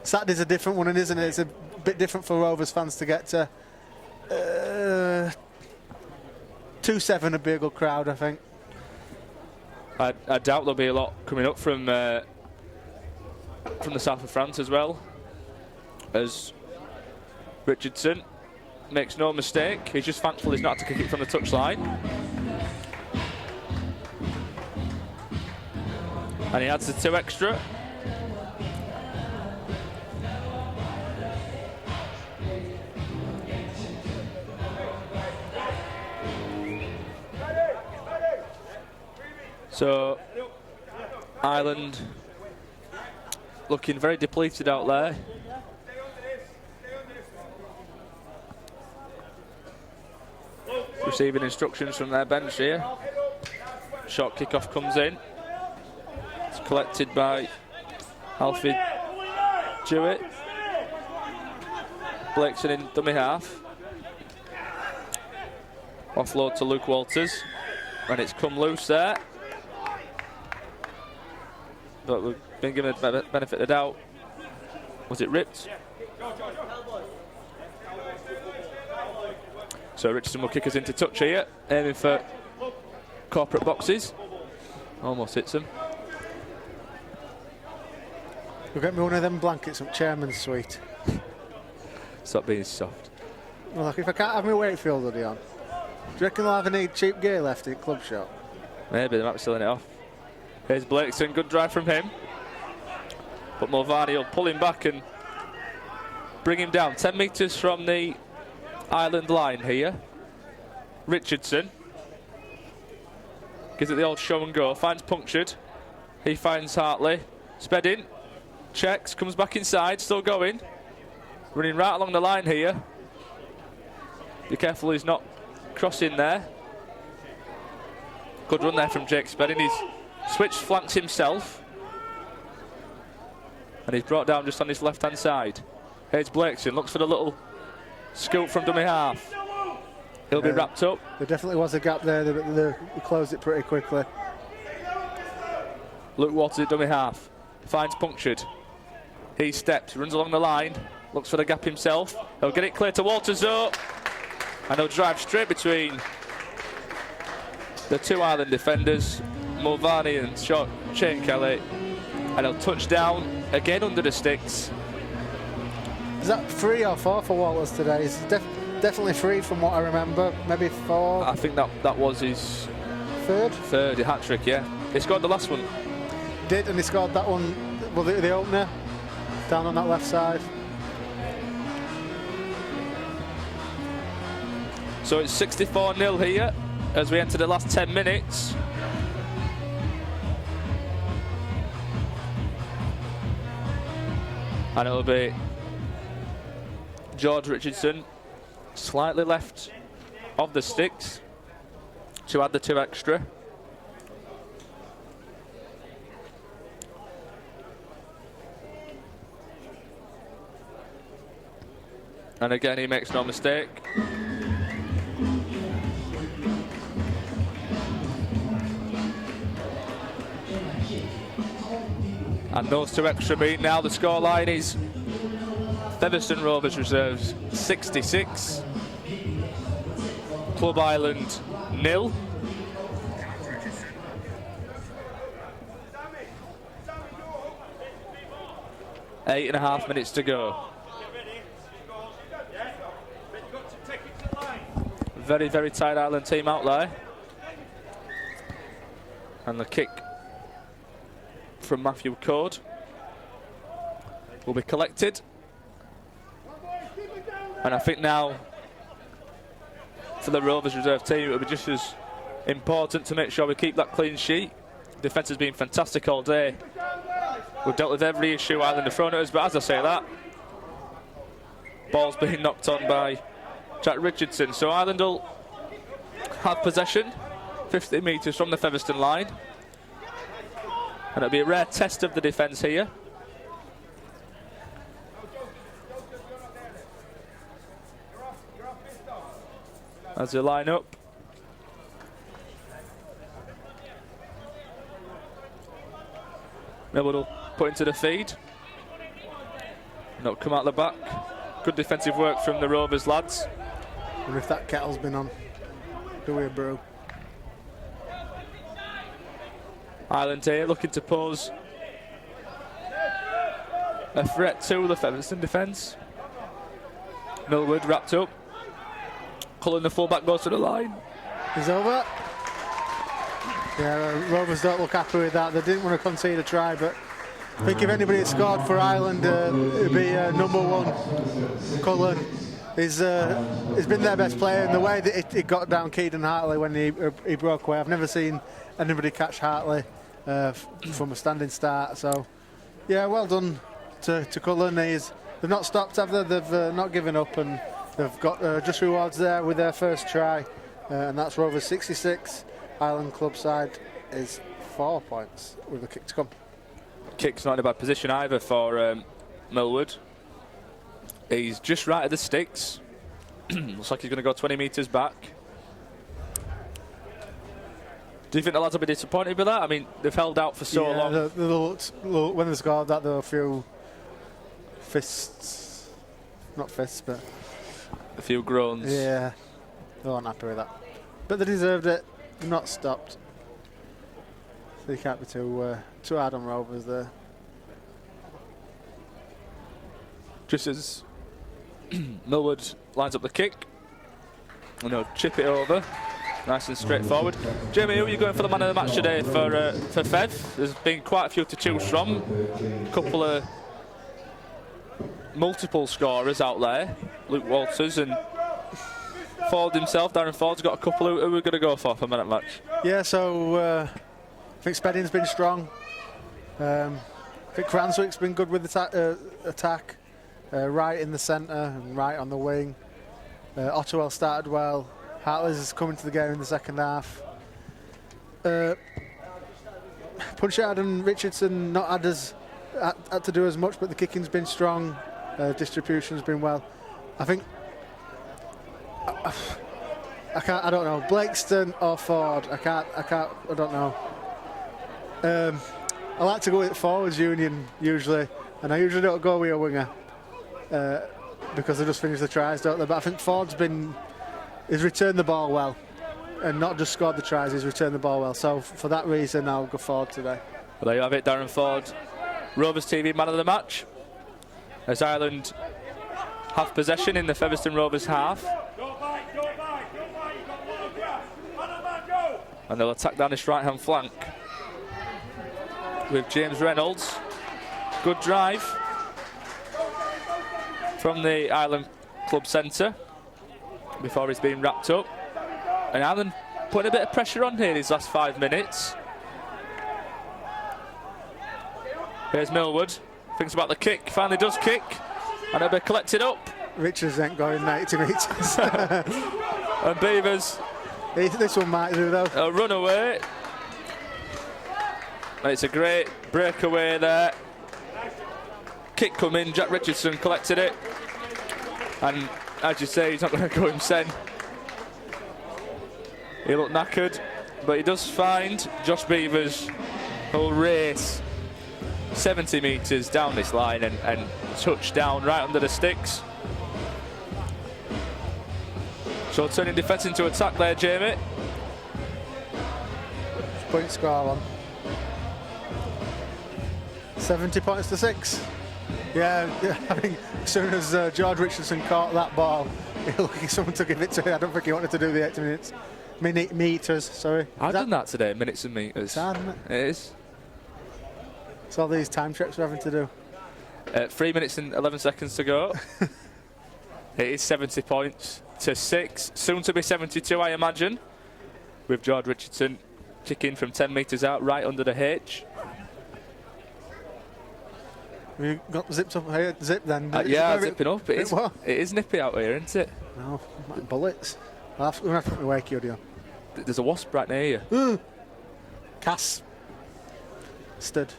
Saturday's a different one, isn't it? It's a bit different for Rovers fans to get to. 2-7 would be a good crowd, I think. I doubt there'll be a lot coming up from the south of France as well, as Richardson makes no mistake. He's just thankful he's not had to kick it from the touchline. And he adds the 2 extra. So Ireland looking very depleted out there. Receiving instructions from their bench here. Short kickoff comes in. It's collected by Alfie Jewett. Blakeson in dummy half. Offload to Luke Walters. And it's come loose there. But we've been given the benefit of the doubt. Was it ripped? So Richardson will kick us into touch here, aiming for corporate boxes. Almost hits them. You'll get me one of them blankets from Chairman's Suite. Stop being soft. Well, like if I can't have my Wakefield hoodie on, do you reckon they'll have any cheap gear left in Club Shop? Maybe they might be selling it off. Here's Blakeson, good drive from him. But Mulvaney will pull him back and bring him down. 10 metres from the Ireland line here. Richardson gives it the old show and go, finds Punctured. He finds Hartley, sped in, checks, comes back inside, still going. Running right along the line here. Be careful he's not crossing there. Good run there from Jake Spedding. He's switched flanks himself. And he's brought down just on his left-hand side. Here's Blakeson, looks for the little scoop from dummy half. He'll be wrapped up. There definitely was a gap there. They closed it pretty quickly. Luke Waters at dummy half. Finds Punctured. He steps, runs along the line, looks for the gap himself. He'll get it clear to Walters though, and he'll drive straight between the two Ireland defenders, Mulvaney and Shane Kelly, and he'll touch down again under the sticks. Is that 3 or 4 for Walters today? It's definitely 3 from what I remember, maybe 4. I think that was his third hat-trick, yeah. He scored the last one. Did, and he scored that one, well, the opener, down on that left side. So it's 64-0 here as we enter the last 10 minutes. And it'll be George Richardson slightly left of the sticks to add the 2 extra. And again, he makes no mistake. And those 2 extra mean now the scoreline is Featherstone Rovers reserves 66, Club Ireland 0. Eight and a half minutes to go. Very, very tight Ireland team out there. And the kick from Matthew Code will be collected. And I think now for the Rovers reserve team it will be just as important to make sure we keep that clean sheet. Defence has been fantastic all day. We've dealt with every issue Ireland have thrown at us, but as I say that, ball's being knocked on by Jack Richardson. So Ireland will have possession 50 metres from the Featherstone line. And it'll be a rare test of the defence here. As they line up. Millwood will put into the feed. And it'll come out the back. Good defensive work from the Rovers lads. And if that kettle's been on, do we a brew? Ireland here looking to pose a threat to the Featherstone defence. Millwood wrapped up. Cullen, the fullback, goes to the line. He's over. Yeah, Rovers don't look happy with that. They didn't want to concede a try, but I think if anybody had scored for Ireland, it'd be number 1, Cullen. He's been their best player, and the way that he got down Keaton Hartley when he broke away, I've never seen anybody catch Hartley from a standing start. So, yeah, well done to Cullen. They've not stopped, have they? They've not given up, and they've got just rewards there with their first try, and that's Rovers 66. Ireland club side is 4 points with a kick to come. Kick's not in a bad position either for Millwood. He's just right at the sticks. Looks like he's going to go 20 metres back. Do you think the lads will be disappointed with that? I mean, they've held out for so long. When they scored that, there were a few fists. Not fists, but a few groans. Yeah, they weren't happy with that. But they deserved it. They've not stopped. So you can't be too hard on Rovers there. Just as Millwood lines up the kick, and they'll chip it over, nice and straightforward. Jamie, who are you going for the man of the match today for Fev? There's been quite a few to choose from. A couple of multiple scorers out there, Luke Walters and Ford himself. Darren Ford's got a couple. Who are we going to go for man of the match? Yeah, so I think Spedding's been strong. I think Cranswick's been good with attack. Right in the centre and right on the wing. Ottawell started well. Hartley's is coming to the game in the second half. Punchard and Richardson not had to do as much, but the kicking's been strong. Distribution's been well. I think I don't know. Blakeston or Ford. I don't know. I like to go with forwards union usually. And I usually don't go with a winger because they just finish the tries, don't they? But I think he's returned the ball well, and not just scored the tries, he's returned the ball well. So for that reason, I'll go Ford today. Well, there you have it, Darren Ford, Rovers TV man of the match, as Ireland have possession in the Featherstone Rovers half. And they'll attack down this right-hand flank with James Reynolds. Good drive from the Ireland Club Centre before he's been wrapped up. And Ireland putting a bit of pressure on here these last 5 minutes. Here's Millwood, thinks about the kick, finally does kick, and it'll be collected up. Richards ain't going 90 metres. And Beavers, this one might do though. a run away. And it's a great breakaway there. Kick come in, Jack Richardson collected it. And as you say, he's not going to go himself. He looked knackered, but he does find Josh Beavers, who'll race 70 metres down this line and touch down right under the sticks. So turning defence into attack there, Jamie. Point score on. 70 points to 6. Yeah, I think as soon as George Richardson caught that ball, he looked like someone to give it to him. I don't think he wanted to do the 80 meters. Sorry. I've done that today, minutes and meters. It's hard, isn't it? It is. It's all these time trips we're having to do. 3 minutes and 11 seconds to go. It is 70 points to 6. Soon to be 72, I imagine, with George Richardson kicking from 10 metres out right under the H. We got zipped up here, zip then. Yeah, zipping up. It is nippy out here, isn't it? No, bullets. We'll have to put my wakey on. There's a wasp right near you. Cass. Stood.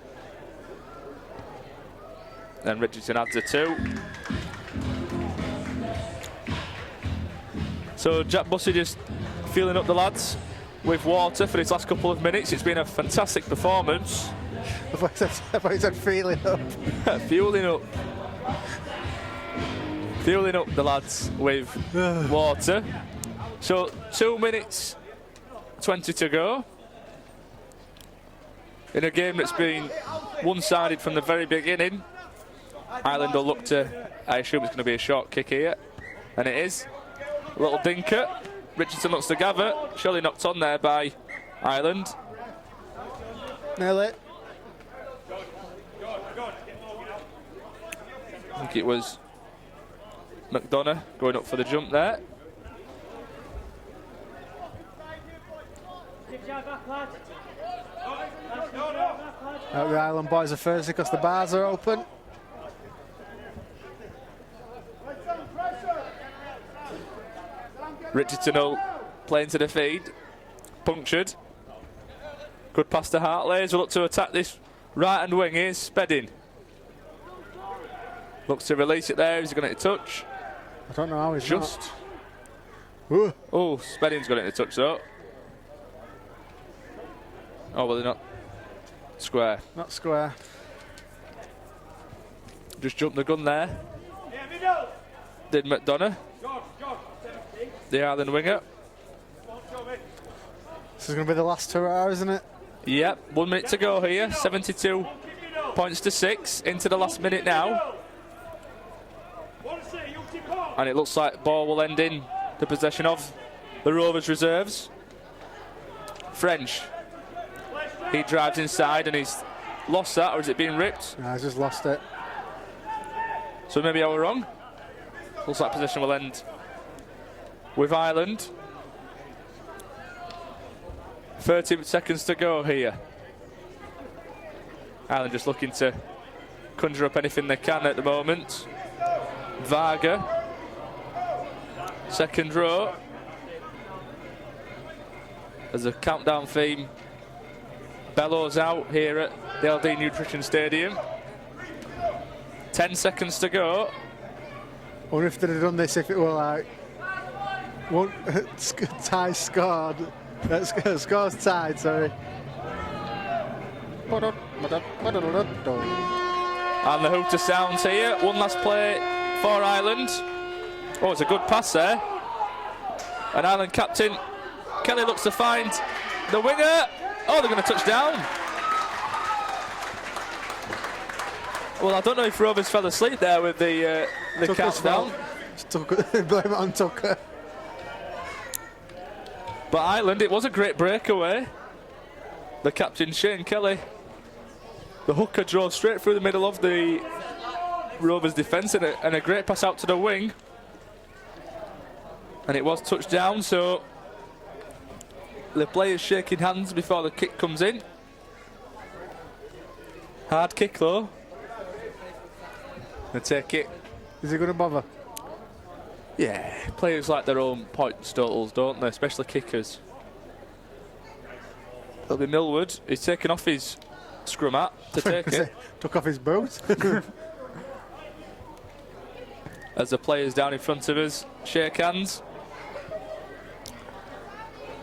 And Richardson adds a 2. So Jack Bussey just feeling up the lads with water for his last couple of minutes. It's been a fantastic performance. I thought he said feeling up. Fueling up. Fueling up the lads with water. So 2 minutes 20 to go. In a game that's been one-sided from the very beginning. Ireland will look to, I assume it's going to be a short kick here. And it is. A little dinker. Richardson looks to gather. Surely knocked on there by Ireland. Nail it. I think it was McDonough going up for the jump there. The Ireland boys are first because the bars are open. Richardson will play into the feed. Punctured. Good pass to Hartley. We'll look to attack this right hand wing. Here's Spedding. Looks to release it there. He's going to touch. I don't know how he's just. Not. Oh, Spedding's got it in the touch though. Oh, well, they're not square. Not square. Just jumped the gun there. Did McDonough. The Ireland winger. This is going to be the last hurrah, isn't it? Yep, 1 minute to go here. 72 points to 6 into the last minute now. And it looks like ball will end in the possession of the Rovers reserves. French. He drives inside and he's lost that, or is it being ripped? No, he's just lost it. So maybe I were wrong. Looks like possession will end with Ireland. 30 seconds to go here. Ireland just looking to conjure up anything they can at the moment. Varga, second row. As a countdown theme bellows out here at the LD Nutrition Stadium. 10 seconds to go. I wonder if they'd have done this if it were like one tie scored. Scores tied, sorry. And the hooter sounds here. One last play for Ireland. Oh, it's a good pass there. And Ireland captain Kelly looks to find the winger. Oh, they're going to touch down. Well, I don't know if Rovers fell asleep there with the countdown. Blame it on Tucker. But Ireland, it was a great breakaway. The captain, Shane Kelly. The hooker drove straight through the middle of the Rovers defence and a great pass out to the wing. And it was touched down, so the players shaking hands before the kick comes in. Hard kick though. They take it. Is he going to bother? Yeah, players like their own points totals, don't they? Especially kickers. It'll be Millwood. He's taken off his scrum hat to take it. Took off his boot. As the players down in front of us shake hands.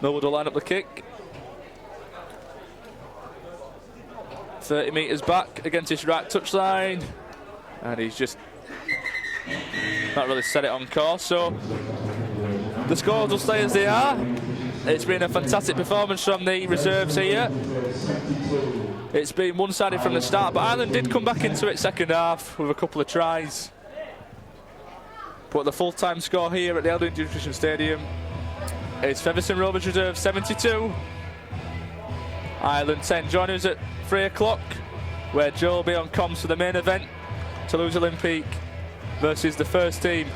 Millwood will line up the kick. 30 metres back against his right touchline. And he's just not really set it on course. So the scores will stay as they are. It's been a fantastic performance from the reserves here. It's been one-sided from the start, but Ireland did come back into it second half with a couple of tries. But the full-time score here at the Elder Nutrition Stadium is Featherstone Rovers Reserve 72, Ireland 10. Join us at 3 o'clock, where Joe will be on comms for the main event, Toulouse Olympique versus the first team